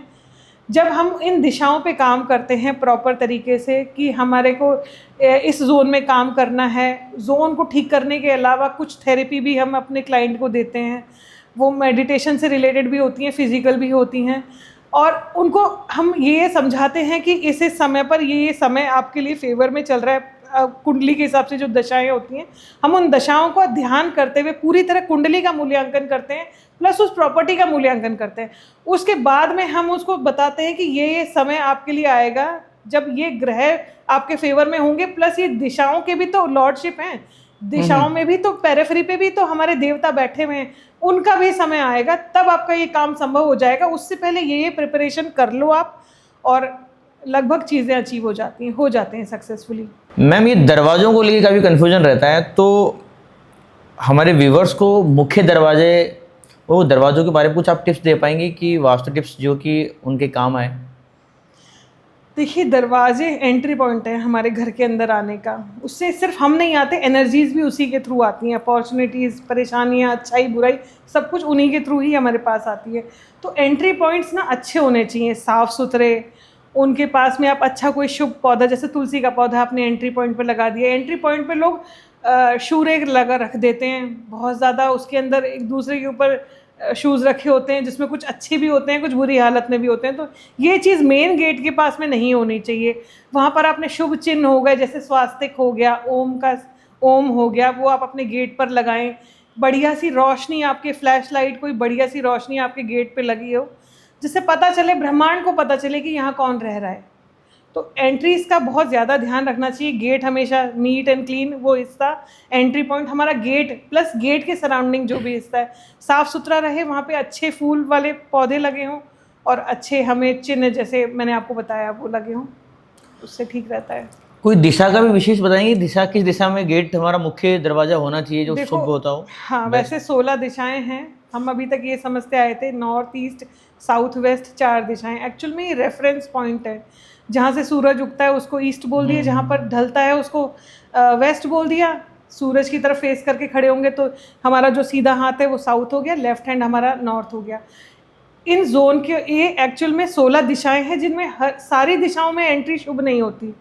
जब हम इन दिशाओं पे काम करते हैं प्रॉपर तरीके से कि हमारे को इस जोन में काम करना है, जोन को ठीक करने के अलावा कुछ थेरेपी भी हम अपने क्लाइंट को देते हैं, वो मेडिटेशन से रिलेटेड भी होती हैं, फिजिकल भी होती हैं, और उनको हम ये समझाते हैं कि इस समय पर ये समय आपके लिए फेवर में चल रहा है। कुंडली के हिसाब से जो दशाएं होती हैं, हम उन दशाओं का ध्यान करते हुए पूरी तरह कुंडली का मूल्यांकन करते हैं, प्लस उस प्रॉपर्टी का मूल्यांकन करते हैं। उसके बाद में हम उसको बताते हैं कि ये समय आपके लिए आएगा जब ये ग्रह आपके फेवर में होंगे, प्लस ये दिशाओं के भी तो लॉर्डशिप हैं, दिशाओं में भी तो पेरिफेरी पे भी तो हमारे देवता बैठे हुए हैं, उनका भी समय आएगा, तब आपका ये काम संभव हो जाएगा। उससे पहले ये प्रिपरेशन कर लो आप, और लगभग चीज़ें अचीव हो जाते हैं सक्सेसफुली। मैम, ये दरवाज़ों को लेकर काफ़ी कन्फ्यूजन रहता है, तो हमारे व्यूवर्स को मुख्य दरवाजे, वो दरवाज़ों के बारे में कुछ आप टिप्स दे पाएंगे कि वास्तु टिप्स जो कि उनके काम आए? देखिए, दरवाजे एंट्री पॉइंट है हमारे घर के अंदर आने का। उससे सिर्फ हम नहीं आते, एनर्जीज भी उसी के थ्रू आती हैं, अपॉर्चुनिटीज़, परेशानियाँ, अच्छाई बुराई, सब कुछ उन्हीं के थ्रू ही हमारे पास आती है। तो एंट्री पॉइंट्स ना अच्छे होने चाहिए, साफ़ सुथरे। उनके पास में आप अच्छा कोई शुभ पौधा, जैसे तुलसी का पौधा आपने एंट्री पॉइंट पर लगा दिया। एंट्री पॉइंट पर लोग शूरे लगा रख देते हैं बहुत ज़्यादा, उसके अंदर एक दूसरे के ऊपर शूज़ रखे होते हैं जिसमें कुछ अच्छे भी होते हैं, कुछ बुरी हालत में भी होते हैं। तो ये चीज़ मेन गेट के पास में नहीं होनी चाहिए। वहाँ पर आपने शुभ चिन्ह हो गए, जैसे स्वास्तिक हो गया, ओम हो गया, वो आप अपने गेट पर लगाएं। बढ़िया सी रोशनी, आपके फ्लैश लाइट, कोई बढ़िया सी रोशनी आपके गेट पे लगी हो, जिससे पता चले, ब्रह्मांड को पता चले कि यहाँ कौन रह रहा है। तो एंट्रीज का बहुत ज़्यादा ध्यान रखना चाहिए। गेट हमेशा नीट एंड क्लीन, वो हिस्सा एंट्री पॉइंट हमारा गेट प्लस गेट के सराउंडिंग जो भी हिस्सा है साफ़ सुथरा रहे, वहाँ पे अच्छे फूल वाले पौधे लगे हों और अच्छे हमें चिन्ह जैसे मैंने आपको बताया वो लगे हों, उससे ठीक रहता है। कोई दिशा का भी विशेष बताएंगे, दिशा किस दिशा में गेट हमारा मुख्य दरवाजा होना चाहिए जो शुभ होता हो? हाँ, वैसे 16 दिशाएं हैं। हम अभी तक ये समझते आए थे नॉर्थ ईस्ट साउथ वेस्ट 4 दिशाएं। एक्चुअल में ये रेफरेंस पॉइंट है, जहाँ से सूरज उगता है उसको ईस्ट बोल दिया, जहाँ पर ढलता है उसको वेस्ट बोल दिया। सूरज की तरफ फेस करके खड़े होंगे तो हमारा जो सीधा हाथ है वो साउथ हो गया, लेफ्ट हैंड हमारा नॉर्थ हो गया। इन जोन के ये एक्चुअल में 16 दिशाएं हैं, जिनमें सारी दिशाओं में एंट्री शुभ नहीं होती।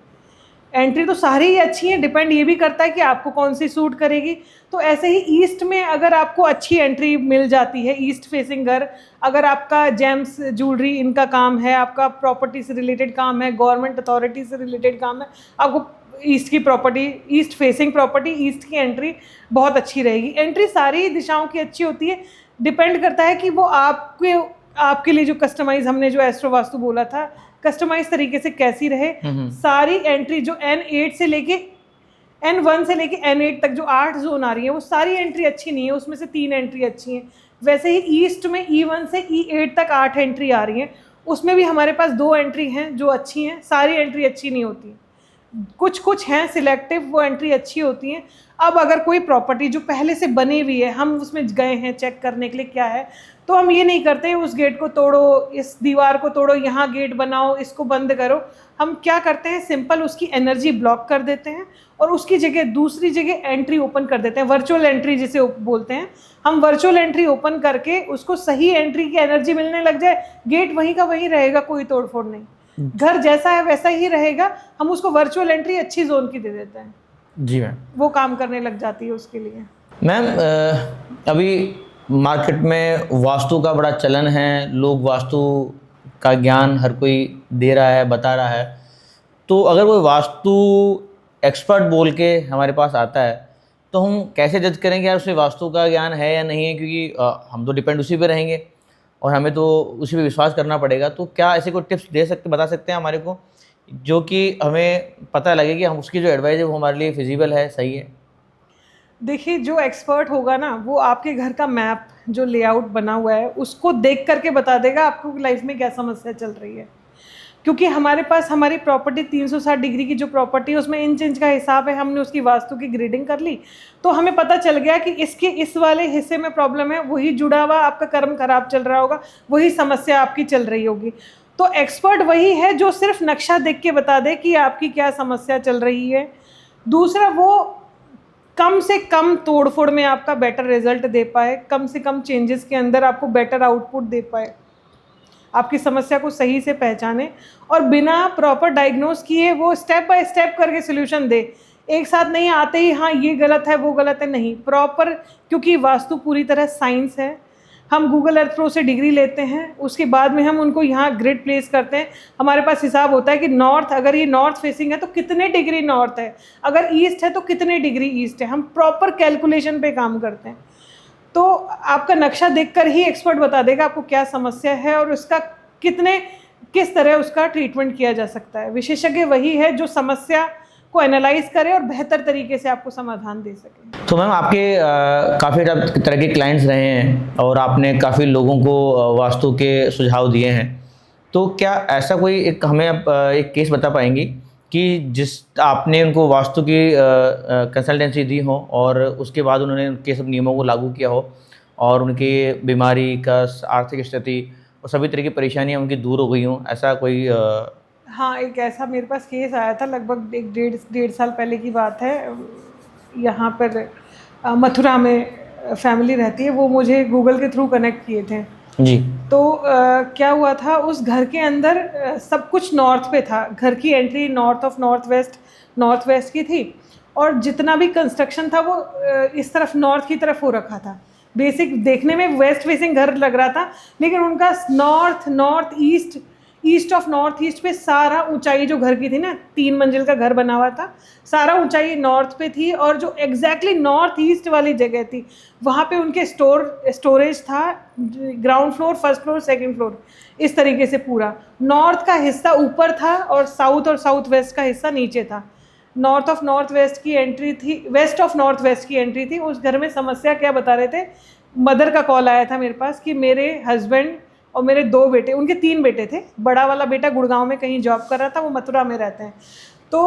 एंट्री तो सारी ही अच्छी हैं, डिपेंड ये भी करता है कि आपको कौन सी सूट करेगी। तो ऐसे ही ईस्ट में अगर आपको अच्छी एंट्री मिल जाती है, ईस्ट फेसिंग घर, अगर आपका जेम्स ज्वेलरी इनका काम है, आपका प्रॉपर्टी से रिलेटेड काम है, गवर्नमेंट अथॉरिटी से रिलेटेड काम है, आपको ईस्ट की property, east facing property, east की एंट्री बहुत अच्छी रहेगी। एंट्री सारी दिशाओं की अच्छी होती है, डिपेंड करता है कि वो आपके लिए जो कस्टमाइज, हमने जो एस्ट्रो वास्तु बोला था, कस्टमाइज तरीके से कैसी रहे। सारी एंट्री जो N8 से लेके N1 से लेके N8 तक जो 8 जोन आ रही है, वो सारी एंट्री अच्छी नहीं है, उसमें से 3 एंट्री अच्छी हैं। वैसे ही ईस्ट में E1 से E8 तक 8 एंट्री आ रही हैं, उसमें भी हमारे पास 2 एंट्री हैं जो अच्छी हैं, सारी एंट्री अच्छी नहीं होती, कुछ हैं सिलेक्टिव, वो एंट्री अच्छी होती हैं। अब अगर कोई प्रॉपर्टी जो पहले से बनी हुई है, हम उसमें गए हैं चेक करने के लिए क्या है, तो हम ये नहीं करते उस गेट को तोड़ो, इस दीवार को तोड़ो, यहाँ गेट बनाओ, इसको बंद करो। हम क्या करते हैं, सिंपल उसकी एनर्जी ब्लॉक कर देते हैं और उसकी जगह दूसरी जगह एंट्री ओपन कर देते हैं, वर्चुअल एंट्री जिसे बोलते हैं। हम वर्चुअल एंट्री ओपन करके उसको सही एंट्री की एनर्जी मिलने लग जाए, गेट वहीं का वहीं रहेगा, कोई तोड़फोड़ नहीं, घर जैसा है वैसा ही रहेगा। हम उसको वर्चुअल एंट्री अच्छी जोन की दे देते हैं। जी मैम, वो काम करने लग जाती है उसके लिए। मैम, अभी मार्केट में वास्तु का बड़ा चलन है, लोग वास्तु का ज्ञान हर कोई दे रहा है, बता रहा है। तो अगर कोई वास्तु एक्सपर्ट बोल के हमारे पास आता है तो हम कैसे जज करें कि यार उसे वास्तु का ज्ञान है या नहीं है, क्योंकि हम तो डिपेंड उसी पे रहेंगे और हमें तो उसी पे विश्वास करना पड़ेगा। तो क्या ऐसे कोई टिप्स बता सकते हैं हमारे को, जो कि हमें पता लगे कि हम उसकी जो एडवाइस है वो हमारे लिए फिजिबल है, सही है? देखिए, जो एक्सपर्ट होगा ना, वो आपके घर का मैप जो लेआउट बना हुआ है उसको देख करके बता देगा आपको लाइफ में क्या समस्या चल रही है। क्योंकि हमारे पास हमारी प्रॉपर्टी 360 डिग्री की जो प्रॉपर्टी है उसमें इंच इंच का हिसाब है, हमने उसकी वास्तु की ग्रेडिंग कर ली तो हमें पता चल गया कि इसके इस वाले हिस्से में प्रॉब्लम है, वही जुड़ा हुआ आपका कर्म खराब चल रहा होगा, वही समस्या आपकी चल रही होगी। तो एक्सपर्ट वही है जो सिर्फ नक्शा देख के बता दे कि आपकी क्या समस्या चल रही है। दूसरा, वो कम से कम तोड़फोड़ में आपका बेटर रिजल्ट दे पाए, कम से कम चेंजेस के अंदर आपको बेटर आउटपुट दे पाए, आपकी समस्या को सही से पहचाने और बिना प्रॉपर डायग्नोस किए वो स्टेप बाय स्टेप करके सोल्यूशन दे। एक साथ नहीं आते ही हाँ ये गलत है वो गलत है, नहीं, प्रॉपर। क्योंकि वास्तु पूरी तरह साइंस है। हम गूगल अर्थ प्रो से डिग्री लेते हैं, उसके बाद में हम उनको यहाँ ग्रिड प्लेस करते हैं। हमारे पास हिसाब होता है कि नॉर्थ, अगर ये नॉर्थ फेसिंग है तो कितने डिग्री नॉर्थ है, अगर ईस्ट है तो कितने डिग्री ईस्ट है। हम प्रॉपर कैलकुलेशन पे काम करते हैं। तो आपका नक्शा देखकर ही एक्सपर्ट बता देगा आपको क्या समस्या है और उसका किस तरह उसका ट्रीटमेंट किया जा सकता है। विशेषज्ञ वही है जो समस्या को एनालाइज करे और बेहतर तरीके से आपको समाधान दे सके। तो मैम, आपके काफ़ी तरह के क्लाइंट्स रहे हैं और आपने काफ़ी लोगों को वास्तु के सुझाव दिए हैं। तो क्या ऐसा कोई एक हमें आप एक केस बता पाएंगी कि जिस आपने उनको वास्तु की कंसल्टेंसी दी हो और उसके बाद उन्होंने उनके सब नियमों को लागू किया हो और उनकी बीमारी का आर्थिक स्थिति और सभी तरह की परेशानियां उनकी दूर हो गई हों? ऐसा कोई हाँ, एक ऐसा मेरे पास केस आया था, लगभग एक डेढ़ साल पहले की बात है। यहाँ पर मथुरा में फैमिली रहती है, वो मुझे गूगल के थ्रू कनेक्ट किए थे जी। तो क्या हुआ था, उस घर के अंदर सब कुछ नॉर्थ पे था। घर की एंट्री नॉर्थ वेस्ट की थी और जितना भी कंस्ट्रक्शन था वो इस तरफ नॉर्थ की तरफ हो रखा था। बेसिक देखने में वेस्ट फेसिंग घर लग रहा था, लेकिन उनका north east of north east पे सारा ऊंचाई जो घर की थी ना, 3 मंजिल का घर बना हुआ था, सारा ऊंचाई नॉर्थ पे थी। और जो एग्जैक्टली नॉर्थ ईस्ट वाली जगह थी वहाँ पे उनके स्टोरेज था, ground floor, first floor, second floor, इस तरीके से पूरा नॉर्थ का हिस्सा ऊपर था और साउथ वेस्ट का हिस्सा नीचे था। वेस्ट ऑफ नॉर्थ वेस्ट की एंट्री थी। उस घर में समस्या क्या बता रहे थे, मदर का कॉल आया था मेरे पास कि मेरे हस्बैंड और मेरे 2 बेटे, उनके 3 बेटे थे, बड़ा वाला बेटा गुड़गांव में कहीं जॉब कर रहा था, वो मथुरा में रहते हैं। तो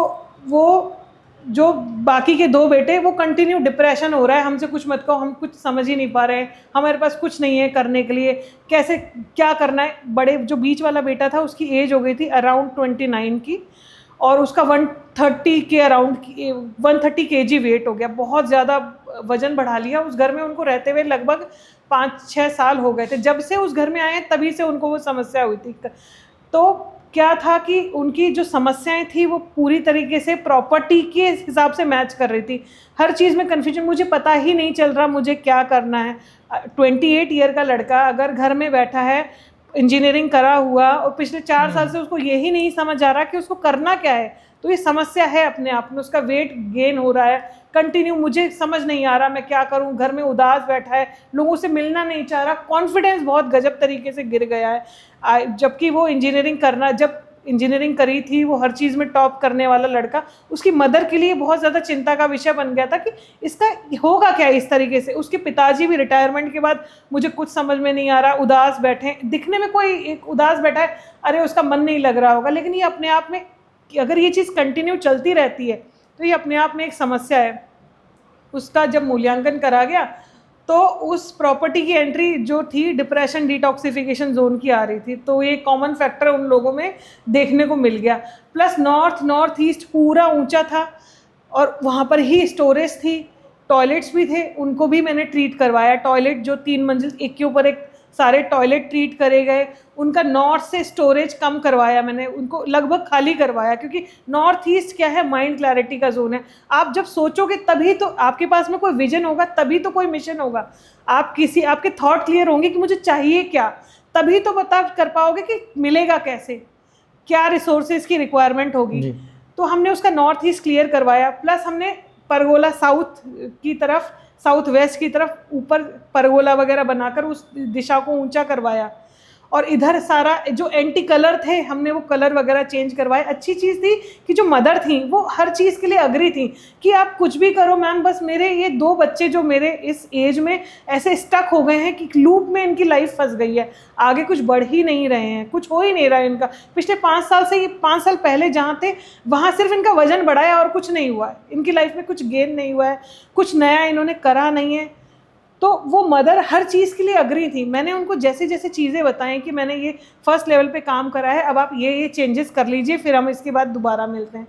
वो जो बाकी के 2 बेटे, वो कंटिन्यू डिप्रेशन हो रहा है, हमसे कुछ मत कहो, हम कुछ समझ ही नहीं पा रहे हैं, हमारे पास कुछ नहीं है करने के लिए, कैसे क्या करना है। बड़े जो बीच वाला बेटा था उसकी एज हो गई थी अराउंड 29 की और उसका 130 के अराउंड 130 kg वेट हो गया, बहुत ज़्यादा वजन बढ़ा लिया। उस घर में उनको रहते हुए लगभग 5-6 साल हो गए थे। जब से उस घर में आए तभी से उनको वो समस्या हुई थी। तो क्या था कि उनकी जो समस्याएं थी वो पूरी तरीके से प्रॉपर्टी के हिसाब से मैच कर रही थी। हर चीज़ में कन्फ्यूजन, मुझे पता ही नहीं चल रहा मुझे क्या करना है। 28 ईयर का लड़का अगर घर में बैठा है, इंजीनियरिंग करा हुआ, और पिछले 4 साल से उसको यही नहीं समझ आ रहा कि उसको करना क्या है, तो ये समस्या है अपने आप में। उसका वेट गेन हो रहा है कंटिन्यू, मुझे समझ नहीं आ रहा मैं क्या करूं, घर में उदास बैठा है, लोगों से मिलना नहीं चाह रहा, कॉन्फिडेंस बहुत गजब तरीके से गिर गया है। जबकि वो जब इंजीनियरिंग करी थी, वो हर चीज़ में टॉप करने वाला लड़का, उसकी मदर के लिए बहुत ज़्यादा चिंता का विषय बन गया था कि इसका होगा क्या इस तरीके से। उसके पिताजी भी रिटायरमेंट के बाद, मुझे कुछ समझ में नहीं आ रहा, उदास बैठे, दिखने में कोई एक उदास बैठा है, अरे उसका मन नहीं लग रहा होगा, लेकिन ये अपने आप में, अगर ये चीज़ कंटिन्यू चलती रहती है तो ये अपने आप में एक समस्या है। उसका जब मूल्यांकन करा गया तो उस प्रॉपर्टी की एंट्री जो थी डिप्रेशन डिटॉक्सिफिकेशन जोन की आ रही थी, तो ये कॉमन फैक्टर उन लोगों में देखने को मिल गया। प्लस नॉर्थ ईस्ट पूरा ऊंचा था और वहाँ पर ही स्टोरेज थी, टॉयलेट्स भी थे, उनको भी मैंने ट्रीट करवाया। टॉयलेट जो 3 मंजिल, एक के ऊपर एक सारे टॉयलेट ट्रीट करे गए। उनका नॉर्थ से स्टोरेज कम करवाया मैंने, उनको लगभग खाली करवाया, क्योंकि नॉर्थ ईस्ट क्या है, माइंड क्लैरिटी का जोन है। आप जब सोचोगे तभी तो आपके पास में कोई विजन होगा, तभी तो कोई मिशन होगा। आपके थॉट क्लियर होंगे कि मुझे चाहिए क्या, तभी तो बता कर पाओगे कि मिलेगा कैसे, क्या रिसोर्सेज की रिक्वायरमेंट होगी। तो हमने उसका नॉर्थ ईस्ट क्लियर करवाया, प्लस हमने परगोला साउथ की तरफ, साउथ वेस्ट की तरफ ऊपर परगोला वगैरह बनाकर उस दिशा को ऊंचा करवाया। और इधर सारा जो एंटी कलर थे हमने वो कलर वगैरह चेंज करवाए। अच्छी चीज़ थी कि जो मदर थी वो हर चीज़ के लिए अग्री थी कि आप कुछ भी करो मैम, बस मेरे ये 2 बच्चे जो मेरे इस एज में ऐसे स्टक हो गए हैं कि लूप में इनकी लाइफ फंस गई है, आगे कुछ बढ़ ही नहीं रहे हैं, कुछ हो ही नहीं रहा है इनका। पिछले 5 साल से, ये 5 साल पहले जहाँ थे वहाँ सिर्फ इनका वजन बढ़ाया और कुछ नहीं हुआ है, इनकी लाइफ में कुछ गेन नहीं हुआ है, कुछ नया इन्होंने करा नहीं है। तो वो मदर हर चीज़ के लिए अग्री थी। मैंने उनको जैसे जैसे चीज़ें बताएं कि मैंने ये फर्स्ट लेवल पे काम करा है, अब आप ये चेंजेस कर लीजिए, फिर हम इसके बाद दोबारा मिलते हैं।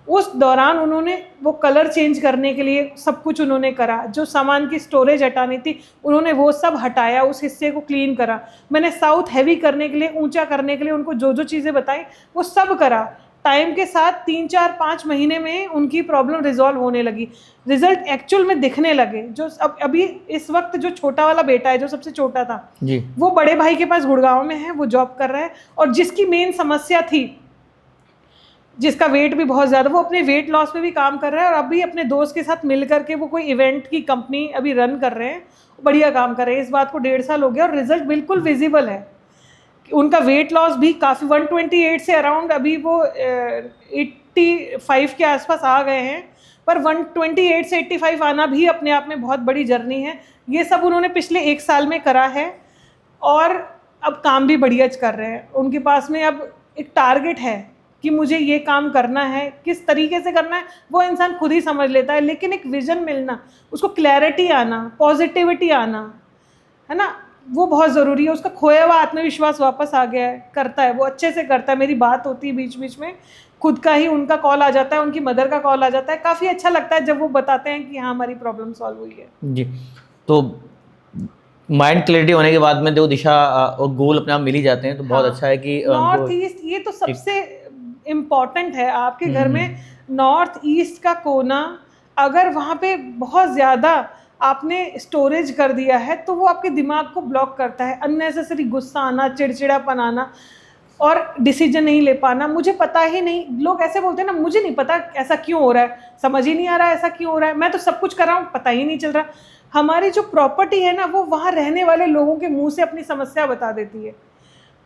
उस दौरान उन्होंने वो कलर चेंज करने के लिए सब कुछ उन्होंने करा। जो सामान की स्टोरेज हटानी थी उन्होंने वो सब हटाया, उस हिस्से को क्लीन करा। मैंने साउथ हैवी करने के लिए, ऊंचा करने के लिए उनको जो जो चीज़ें बताई वो सब करा। टाइम के साथ 3, 4, 5 महीने में उनकी प्रॉब्लम रिजॉल्व होने लगी, रिजल्ट एक्चुअल में दिखने लगे। जो अभी इस वक्त जो छोटा वाला बेटा है, जो सबसे छोटा था जी, वो बड़े भाई के पास गुड़गांव में है, वो जॉब कर रहा है। और जिसकी मेन समस्या थी, जिसका वेट भी बहुत ज़्यादा, वो अपने वेट लॉस पे भी काम कर रहा है। और अभी अपने दोस्त के साथ मिल करके वो कोई इवेंट की कंपनी अभी रन कर रहे हैं, बढ़िया काम कर रहे हैं। इस बात को 1.5 साल हो गया और रिजल्ट बिल्कुल विजिबल है। उनका वेट लॉस भी काफ़ी 128 से अराउंड अभी वो 85 के आसपास आ गए हैं। पर 128 से 85 आना भी अपने आप में बहुत बड़ी जर्नी है। ये सब उन्होंने पिछले 1 साल में करा है और अब काम भी बढ़िया कर रहे हैं। उनके पास में अब एक टारगेट है कि मुझे ये काम करना है, किस तरीके से करना है वो इंसान खुद ही समझ लेता है, लेकिन एक विजन मिलना, उसको क्लैरिटी आना, पॉजिटिविटी आना, है ना, वो बहुत ज़रूरी है। उसका खोया हुआ आत्मविश्वास वापस आ गया है, करता है, वो अच्छे से करता है। मेरी बात होती है बीच बीच में, खुद का ही उनका कॉल आ जाता है, उनकी मदर का कॉल आ जाता है। काफ़ी अच्छा लगता है जब वो बताते हैं कि हाँ हमारी प्रॉब्लम सॉल्व हुई है। जी। तो माइंड क्लैरिटी होने के बाद में जो दिशा और गोल अपने आप मिल ही जाते हैं, तो बहुत अच्छा है कि नॉर्थ ईस्ट ये तो सबसे इम्पॉर्टेंट है। आपके घर में नॉर्थ ईस्ट का कोना अगर वहाँ पे बहुत ज़्यादा आपने स्टोरेज कर दिया है तो वो आपके दिमाग को ब्लॉक करता है। अननेसेसरी गुस्सा आना, चिड़चिड़ापन आना और डिसीजन नहीं ले पाना। मुझे पता ही नहीं, लोग ऐसे बोलते हैं ना, मुझे नहीं पता ऐसा क्यों हो रहा है, समझ ही नहीं आ रहा ऐसा क्यों हो रहा है, मैं तो सब कुछ कर रहा हूँ, पता ही नहीं चल रहा। हमारी जो प्रॉपर्टी है ना, वो वहाँ रहने वाले लोगों के मुंह से अपनी समस्या बता देती है।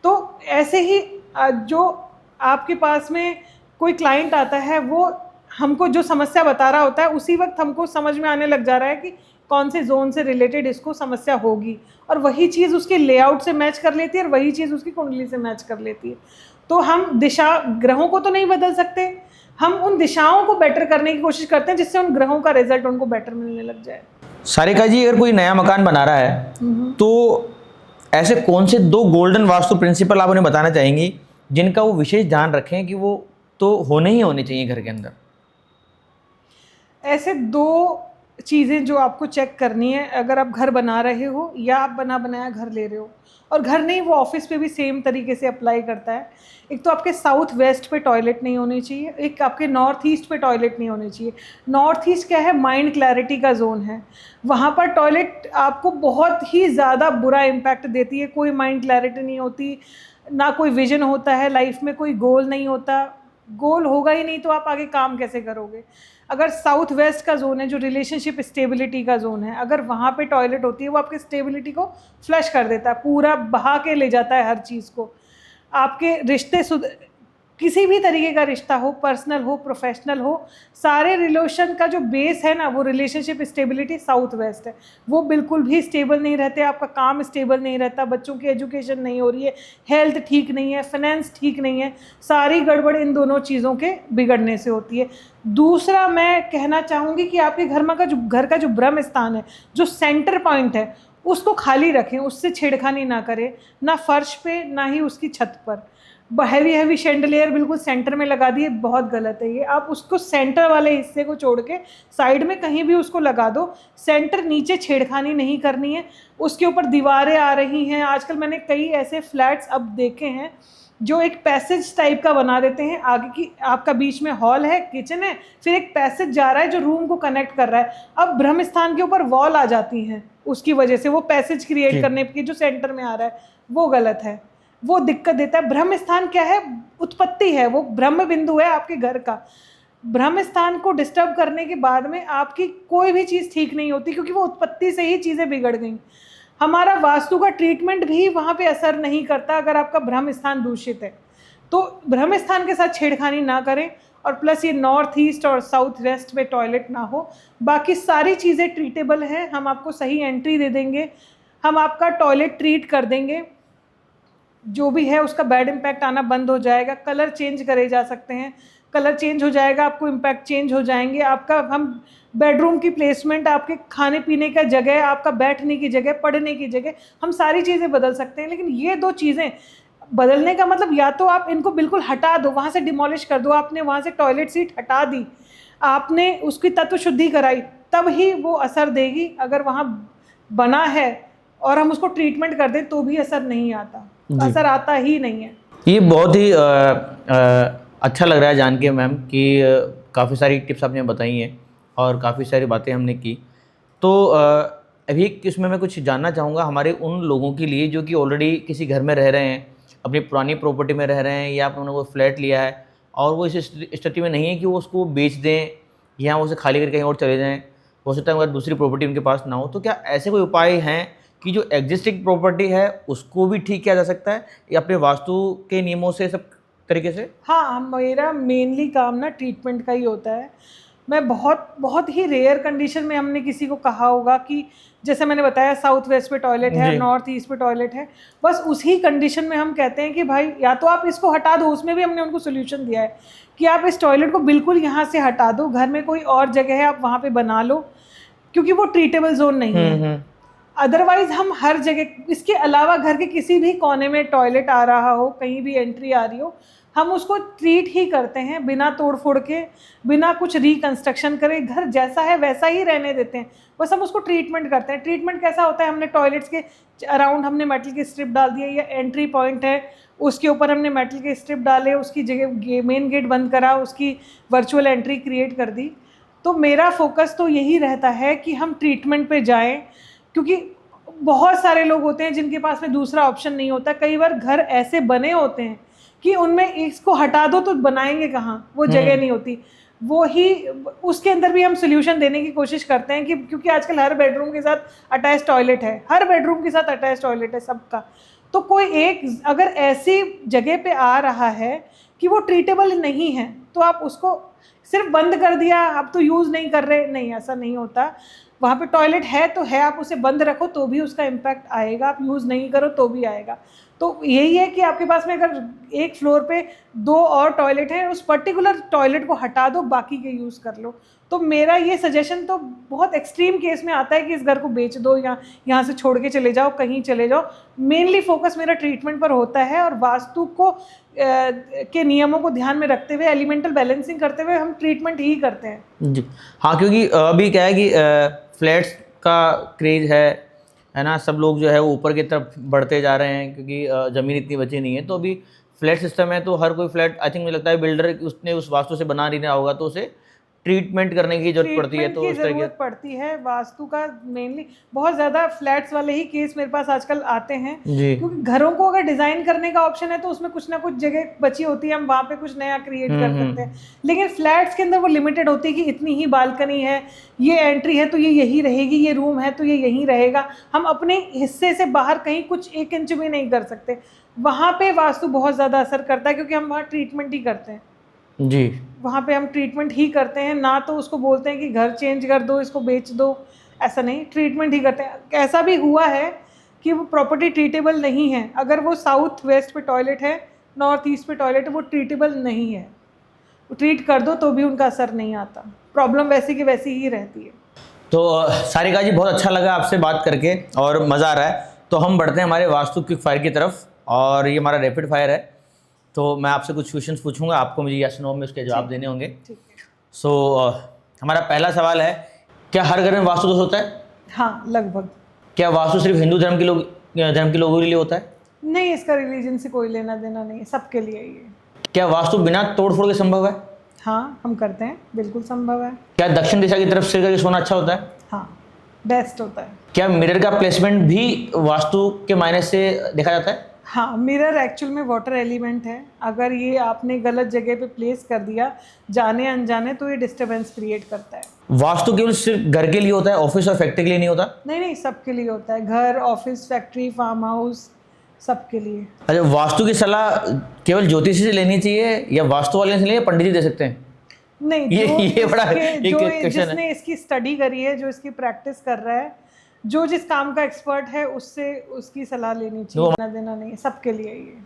तो ऐसे ही जो आपके पास में कोई क्लाइंट आता है, वो हमको जो समस्या बता रहा होता है, उसी वक्त हमको समझ में आने लग जा रहा है कि कौन से जोन से रिलेटेड इसको समस्या होगी, और वही चीज़ उसके लेआउट से मैच कर लेती है और वही चीज़ उसकी कुंडली से मैच कर लेती है। तो हम दिशा, ग्रहों को तो नहीं बदल सकते, हम उन दिशाओं को बेटर करने की कोशिश करते हैं जिससे उन ग्रहों का रिजल्ट उनको बेटर मिलने लग जाए। सारिका जी, अगर कोई नया मकान बना रहा है तो ऐसे कौन से 2 गोल्डन वास्तु प्रिंसिपल आप उन्हें बताना चाहेंगी जिनका वो विशेष ध्यान रखें कि वो तो होने ही होने चाहिए घर के अंदर? ऐसे 2 चीज़ें जो आपको चेक करनी है अगर आप घर बना रहे हो या आप बना बनाया घर ले रहे हो, और घर नहीं, वो ऑफिस पे भी सेम तरीके से अप्लाई करता है। एक तो आपके साउथ वेस्ट पे टॉयलेट नहीं होनी चाहिए, एक आपके नॉर्थ ईस्ट पे टॉयलेट नहीं होनी चाहिए। नॉर्थ ईस्ट क्या है, माइंड क्लैरिटी का जोन है। वहाँ पर टॉयलेट आपको बहुत ही ज़्यादा बुरा इम्पैक्ट देती है। कोई माइंड क्लैरिटी नहीं होती, ना कोई विजन होता है लाइफ में, कोई गोल नहीं होता। गोल होगा ही नहीं तो आप आगे काम कैसे करोगे। अगर साउथ वेस्ट का जोन है जो रिलेशनशिप स्टेबिलिटी का जोन है, अगर वहाँ पे टॉयलेट होती है, वो आपके स्टेबिलिटी को फ्लश कर देता है, पूरा बहा के ले जाता है हर चीज़ को। आपके रिश्ते किसी भी तरीके का रिश्ता हो, पर्सनल हो, प्रोफेशनल हो, सारे रिलेशन का जो बेस है ना, वो रिलेशनशिप स्टेबिलिटी साउथ वेस्ट है। वो बिल्कुल भी स्टेबल नहीं रहते, आपका काम स्टेबल नहीं रहता, बच्चों की एजुकेशन नहीं हो रही है, हेल्थ ठीक नहीं है, फाइनेंस ठीक नहीं है, सारी गड़बड़ इन दोनों चीज़ों के बिगड़ने से होती है। दूसरा मैं कहना चाहूँगी कि आपके घर का जो ब्रह्म स्थान है, जो सेंटर पॉइंट है, उसको खाली रखें, उससे छेड़खानी ना करें, ना फर्श पे ना ही उसकी छत पर। हैवी शैंडलियर बिल्कुल सेंटर में लगा दिए, बहुत गलत है ये। आप उसको सेंटर वाले हिस्से को छोड़ के साइड में कहीं भी उसको लगा दो। सेंटर नीचे छेड़खानी नहीं करनी है। उसके ऊपर दीवारें आ रही हैं आजकल, मैंने कई ऐसे फ्लैट्स अब देखे हैं जो एक पैसेज टाइप का बना देते हैं। आगे की आपका बीच में हॉल है, किचन है, फिर एक पैसेज जा रहा है जो रूम को कनेक्ट कर रहा है। अब ब्रह्म स्थान के ऊपर वॉल आ जाती हैं, उसकी वजह से वो पैसेज क्रिएट करने की, जो सेंटर में आ रहा है वो गलत है, वो दिक्कत देता है। ब्रह्म स्थान क्या है? उत्पत्ति है, वो ब्रह्म बिंदु है आपके घर का। ब्रह्म स्थान को डिस्टर्ब करने के बाद में आपकी कोई भी चीज़ ठीक नहीं होती, क्योंकि वो उत्पत्ति से ही चीज़ें बिगड़ गई। हमारा वास्तु का ट्रीटमेंट भी वहाँ पे असर नहीं करता अगर आपका ब्रह्म स्थान दूषित है। तो ब्रह्म स्थान के साथ छेड़खानी ना करें, और प्लस ये नॉर्थ ईस्ट और साउथ वेस्ट में टॉयलेट ना हो। बाकी सारी चीज़ें ट्रीटेबल हैं, हम आपको सही एंट्री दे देंगे, हम आपका टॉयलेट ट्रीट कर देंगे, जो भी है उसका बैड इम्पैक्ट आना बंद हो जाएगा। कलर चेंज करे जा सकते हैं, कलर चेंज हो जाएगा, आपको इम्पैक्ट चेंज हो जाएंगे। आपका हम बेडरूम की प्लेसमेंट, आपके खाने पीने का जगह, आपका बैठने की जगह, पढ़ने की जगह, हम सारी चीज़ें बदल सकते हैं। लेकिन ये दो चीज़ें बदलने का मतलब, या तो आप इनको बिल्कुल हटा दो, वहाँ से डिमोलिश कर दो। आपने वहाँ से टॉयलेट सीट हटा दी, आपने उसकी तत्व शुद्धि कराई, तब ही वो असर देगी। अगर वहाँ बना है और हम उसको ट्रीटमेंट कर दें तो भी असर नहीं आता, असर आता ही नहीं है। ये बहुत ही अच्छा लग रहा है जान के मैम कि काफ़ी सारी टिप्स आपने बताई हैं और काफ़ी सारी बातें हमने की। तो अभी इसमें मैं कुछ जानना चाहूँगा हमारे उन लोगों के लिए जो कि ऑलरेडी किसी घर में रह रहे हैं, अपनी पुरानी प्रॉपर्टी में रह रहे हैं, या उन्होंने वो फ्लैट लिया है और वो इस स्थिति में नहीं है कि वो उसको बेच दें या उसे खाली करके कहीं और चले जाएँ। हो सकता है अगर दूसरी प्रॉपर्टी उनके पास ना हो, तो क्या ऐसे कोई उपाय हैं कि जो एग्जिस्टिंग प्रॉपर्टी है उसको भी ठीक किया जा सकता है या अपने वास्तु के नियमों से सब तरीके से? हाँ, मेरा मेनली काम ना ट्रीटमेंट का ही होता है। मैं बहुत ही रेयर कंडीशन में हमने किसी को कहा होगा कि जैसे मैंने बताया साउथ वेस्ट पे टॉयलेट है, नॉर्थ ईस्ट पे टॉयलेट है, बस उसी कंडीशन में हम कहते हैं कि भाई या तो आप इसको हटा दो। उसमें भी हमने उनको सोल्यूशन दिया है कि आप इस टॉयलेट को बिल्कुल यहाँ से हटा दो, घर में कोई और जगह है आप वहाँ पे बना लो, क्योंकि वो ट्रीटेबल जोन नहीं है। अदरवाइज हम हर जगह, इसके अलावा घर के किसी भी कोने में टॉयलेट आ रहा हो, कहीं भी एंट्री आ रही हो, हम उसको ट्रीट ही करते हैं बिना तोड़ फोड़ के, बिना कुछ रिकंस्ट्रक्शन करे। घर जैसा है वैसा ही रहने देते हैं, बस हम उसको ट्रीटमेंट करते हैं। ट्रीटमेंट कैसा होता है? हमने टॉयलेट्स के अराउंड हमने मेटल के स्ट्रिप डाल दिए, या एंट्री पॉइंट है उसके ऊपर हमने मेटल के स्ट्रिप डाले, उसकी जगह मेन गेट बंद करा, उसकी वर्चुअल एंट्री क्रिएट कर दी। तो मेरा फोकस तो यही रहता है कि हम ट्रीटमेंट पे जाएं, क्योंकि बहुत सारे लोग होते हैं जिनके पास में दूसरा ऑप्शन नहीं होता। कई बार घर ऐसे बने होते हैं कि उनमें इसको हटा दो तो बनाएंगे कहाँ, वो जगह नहीं होती। वो ही उसके अंदर भी हम सोल्यूशन देने की कोशिश करते हैं कि क्योंकि आजकल हर बेडरूम के साथ अटैच टॉयलेट है, हर बेडरूम के साथ अटैच टॉयलेट है सबका। तो कोई एक अगर ऐसी जगह पे आ रहा है कि वो ट्रीटेबल नहीं है, तो आप उसको सिर्फ बंद कर दिया, आप तो यूज़ नहीं कर रहे, नहीं, ऐसा नहीं होता। वहाँ पे टॉयलेट है तो है, आप उसे बंद रखो तो भी उसका इम्पैक्ट आएगा, आप यूज़ नहीं करो तो भी आएगा। तो यही है कि आपके पास में अगर एक फ्लोर पे 2 और टॉयलेट है, उस पर्टिकुलर टॉयलेट को हटा दो, बाकी के यूज़ कर लो। तो मेरा ये सजेशन तो बहुत एक्सट्रीम केस में आता है कि इस घर को बेच दो या यहाँ से छोड़ के चले जाओ, कहीं चले जाओ। मेनली फोकस मेरा ट्रीटमेंट पर होता है, और वास्तु को के नियमों को ध्यान में रखते हुए, एलिमेंटल बैलेंसिंग करते हुए हम ट्रीटमेंट ही करते हैं जी हाँ। क्योंकि अभी क्या है कि फ्लैट्स का क्रेज़ है ना, सब लोग जो है वो ऊपर की तरफ बढ़ते जा रहे हैं क्योंकि ज़मीन इतनी बची नहीं है। तो अभी फ्लैट सिस्टम है, तो हर कोई फ्लैट, आई थिंक मुझे लगता है बिल्डर उसने उस वास्तु से बना नहीं रहा होगा, तो उसे ट्रीटमेंट करने की जरूरत पड़ती है। तो की उस तरह ज़रूरत पड़ती है वास्तु का। मेनली बहुत ज़्यादा फ्लैट्स वाले ही केस मेरे पास आजकल आते हैं, जी क्योंकि घरों को अगर डिज़ाइन करने का ऑप्शन है तो उसमें कुछ ना कुछ जगह बची होती है, हम वहाँ पे कुछ नया क्रिएट कर सकते हैं। लेकिन फ्लैट्स के अंदर वो लिमिटेड होती है कि इतनी ही बालकनी है, ये एंट्री है तो ये यही रहेगी, ये रूम है तो ये यहीं रहेगा। हम अपने हिस्से से बाहर कहीं कुछ 1 इंच भी नहीं कर सकते। वहाँ पे वास्तु बहुत ज़्यादा असर करता है, क्योंकि हम वहाँ ट्रीटमेंट ही करते हैं जी। वहाँ पे हम ट्रीटमेंट ही करते हैं ना, तो उसको बोलते हैं कि घर चेंज कर दो, इसको बेच दो, ऐसा नहीं, ट्रीटमेंट ही करते हैं। ऐसा भी हुआ है कि वो प्रॉपर्टी ट्रीटेबल नहीं है, अगर वो साउथ वेस्ट पे टॉयलेट है, नॉर्थ ईस्ट पे टॉयलेट है, वो ट्रीटेबल नहीं है, वो ट्रीट कर दो तो भी उनका असर नहीं आता, प्रॉब्लम वैसी की वैसी ही रहती है। तो सारिका जी, बहुत अच्छा लगा आपसे बात करके और मज़ा आ रहा है। तो हम बढ़ते हैं हमारे वास्तु क्विक फायर की तरफ, और ये हमारा रैपिड फायर है। तो मैं आपसे कुछ क्वेश्चंस पूछूंगा, आपको मुझे यस नो में उसके जवाब देने होंगे। ठीक है। सो हमारा पहला सवाल है, क्या हर घर में वास्तु दोष होता है? हाँ, लगभग। क्या वास्तु सिर्फ हिंदू धर्म के लोगों के लिए होता है? नहीं, इसका रिलीजन से कोई लेना देना नहीं है, सबके लिए ये। क्या वास्तु बिना तोड़ फोड़ के संभव है? हाँ, हम करते हैं, बिल्कुल संभव है। क्या दक्षिण दिशा की तरफ सिर करके सोना अच्छा होता है? हाँ, बेस्ट होता है। क्या मिरर का प्लेसमेंट भी वास्तु के मायने से देखा जाता है? हाँ, मिरर एक्चुअल में वाटर एलिमेंट है। अगर ये आपने गलत जगह पे प्लेस कर दिया जाने अनजाने तो ये डिस्टरबेंस क्रिएट करता है। वास्तु केवल सिर्फ घर के लिए होता है, ऑफिस और फैक्ट्री के लिए नहीं होता? नहीं नहीं, सबके लिए होता है, घर, ऑफिस, फैक्ट्री, फार्म हाउस, सबके लिए। अच्छा, वास्तु की सलाह केवल ज्योतिषी से लेनी चाहिए या वास्तु वाले से लें या पंडित जी दे सकते हैं? नहीं, ये बड़ा एक जो क्वेश्चन है। जिसने इसकी स्टडी करी है, जो इसकी प्रैक्टिस कर रहा है, जो जिस काम का एक्सपर्ट है, उससे उसकी सलाह लेनी चाहिए, लेना देना नहीं, सबके लिए ये।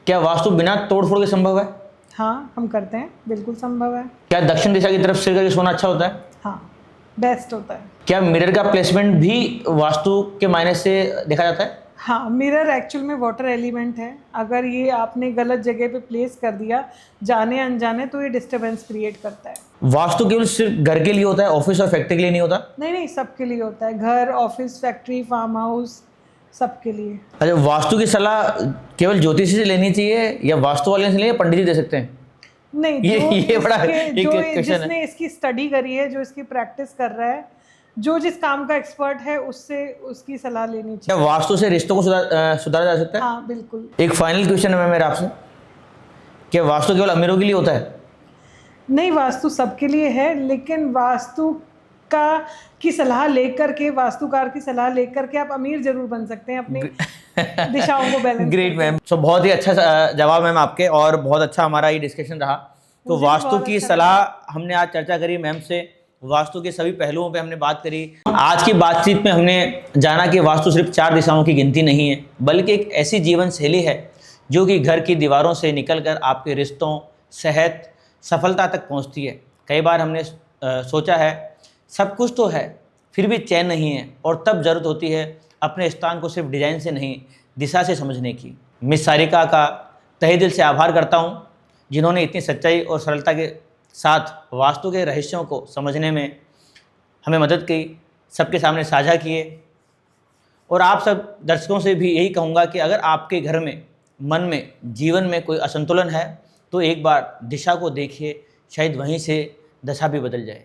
क्या वास्तु बिना तोड़ फोड़ के संभव है? हाँ, हम करते हैं, बिल्कुल संभव है। क्या दक्षिण दिशा की तरफ सिर करके सोना अच्छा होता है? हाँ, बेस्ट होता है। क्या मिरर का प्लेसमेंट भी वास्तु के मायने से देखा जाता है? हाँ, मिरर एक्चुअल में वाटर एलिमेंट है। अगर ये आपने गलत जगह पे प्लेस कर दिया जाने अनजाने तो ये डिस्टरबेंस क्रिएट करता है। वास्तु केवल सिर्फ घर के लिए होता है, ऑफिस और फैक्ट्री के लिए नहीं होता? नहीं नहीं, सबके लिए होता है, घर, ऑफिस, फैक्ट्री, फार्म हाउस, सबके लिए। अच्छा, वास्तु की सलाह केवल ज्योतिषी से लेनी चाहिए या वास्तु वाले से लें या पंडित जी दे सकते हैं? नहीं, ये बड़ा एक क्वेश्चन है। जिसने इसकी स्टडी करी है, जो इसकी प्रैक्टिस कर रहा है, जो जिस काम का एक्सपर्ट है, उससे उसकी सलाह लेनी क्या चाहिए। वास्तु से रिश्तों को सुधारा जा सकता है? हाँ, बिल्कुल। एक फाइनल क्वेश्चन है मेरा आपसे, क्या वास्तु केवल अमीरों के लिए होता है? नहीं, वास्तु सबके लिए है, लेकिन वास्तु की सलाह लेकर के, वास्तुकार की सलाह लेकर के आप अमीर जरूर बन सकते हैं अपनी दिशाओं को बैलेंस। ग्रेट मैम, सो बहुत ही अच्छा जवाब मैम आपके, और बहुत अच्छा हमारा ये डिस्कशन रहा। तो मुझे भी वास्तु बहुत की अच्छा सलाह हमने आज चर्चा करी मैम से, वास्तु के सभी पहलुओं पे हमने बात करी। आज की बातचीत में हमने जाना कि वास्तु सिर्फ 4 दिशाओं की गिनती नहीं है, बल्कि एक ऐसी जीवन शैली है जो कि घर की दीवारों से निकलकर आपके रिश्तों, सेहत, सफलता तक पहुंचती है। कई बार हमने सोचा है सब कुछ तो है फिर भी चैन नहीं है, और तब ज़रूरत होती है अपने स्थान को सिर्फ डिज़ाइन से नहीं, दिशा से समझने की। मिस सारिका का तहे दिल से आभार करता हूँ, जिन्होंने इतनी सच्चाई और सरलता के साथ वास्तु के रहस्यों को समझने में हमें मदद की, सबके सामने साझा किए। और आप सब दर्शकों से भी यही कहूँगा कि अगर आपके घर में, मन में, जीवन में कोई असंतुलन है तो एक बार दिशा को देखिए, शायद वहीं से दशा भी बदल जाए।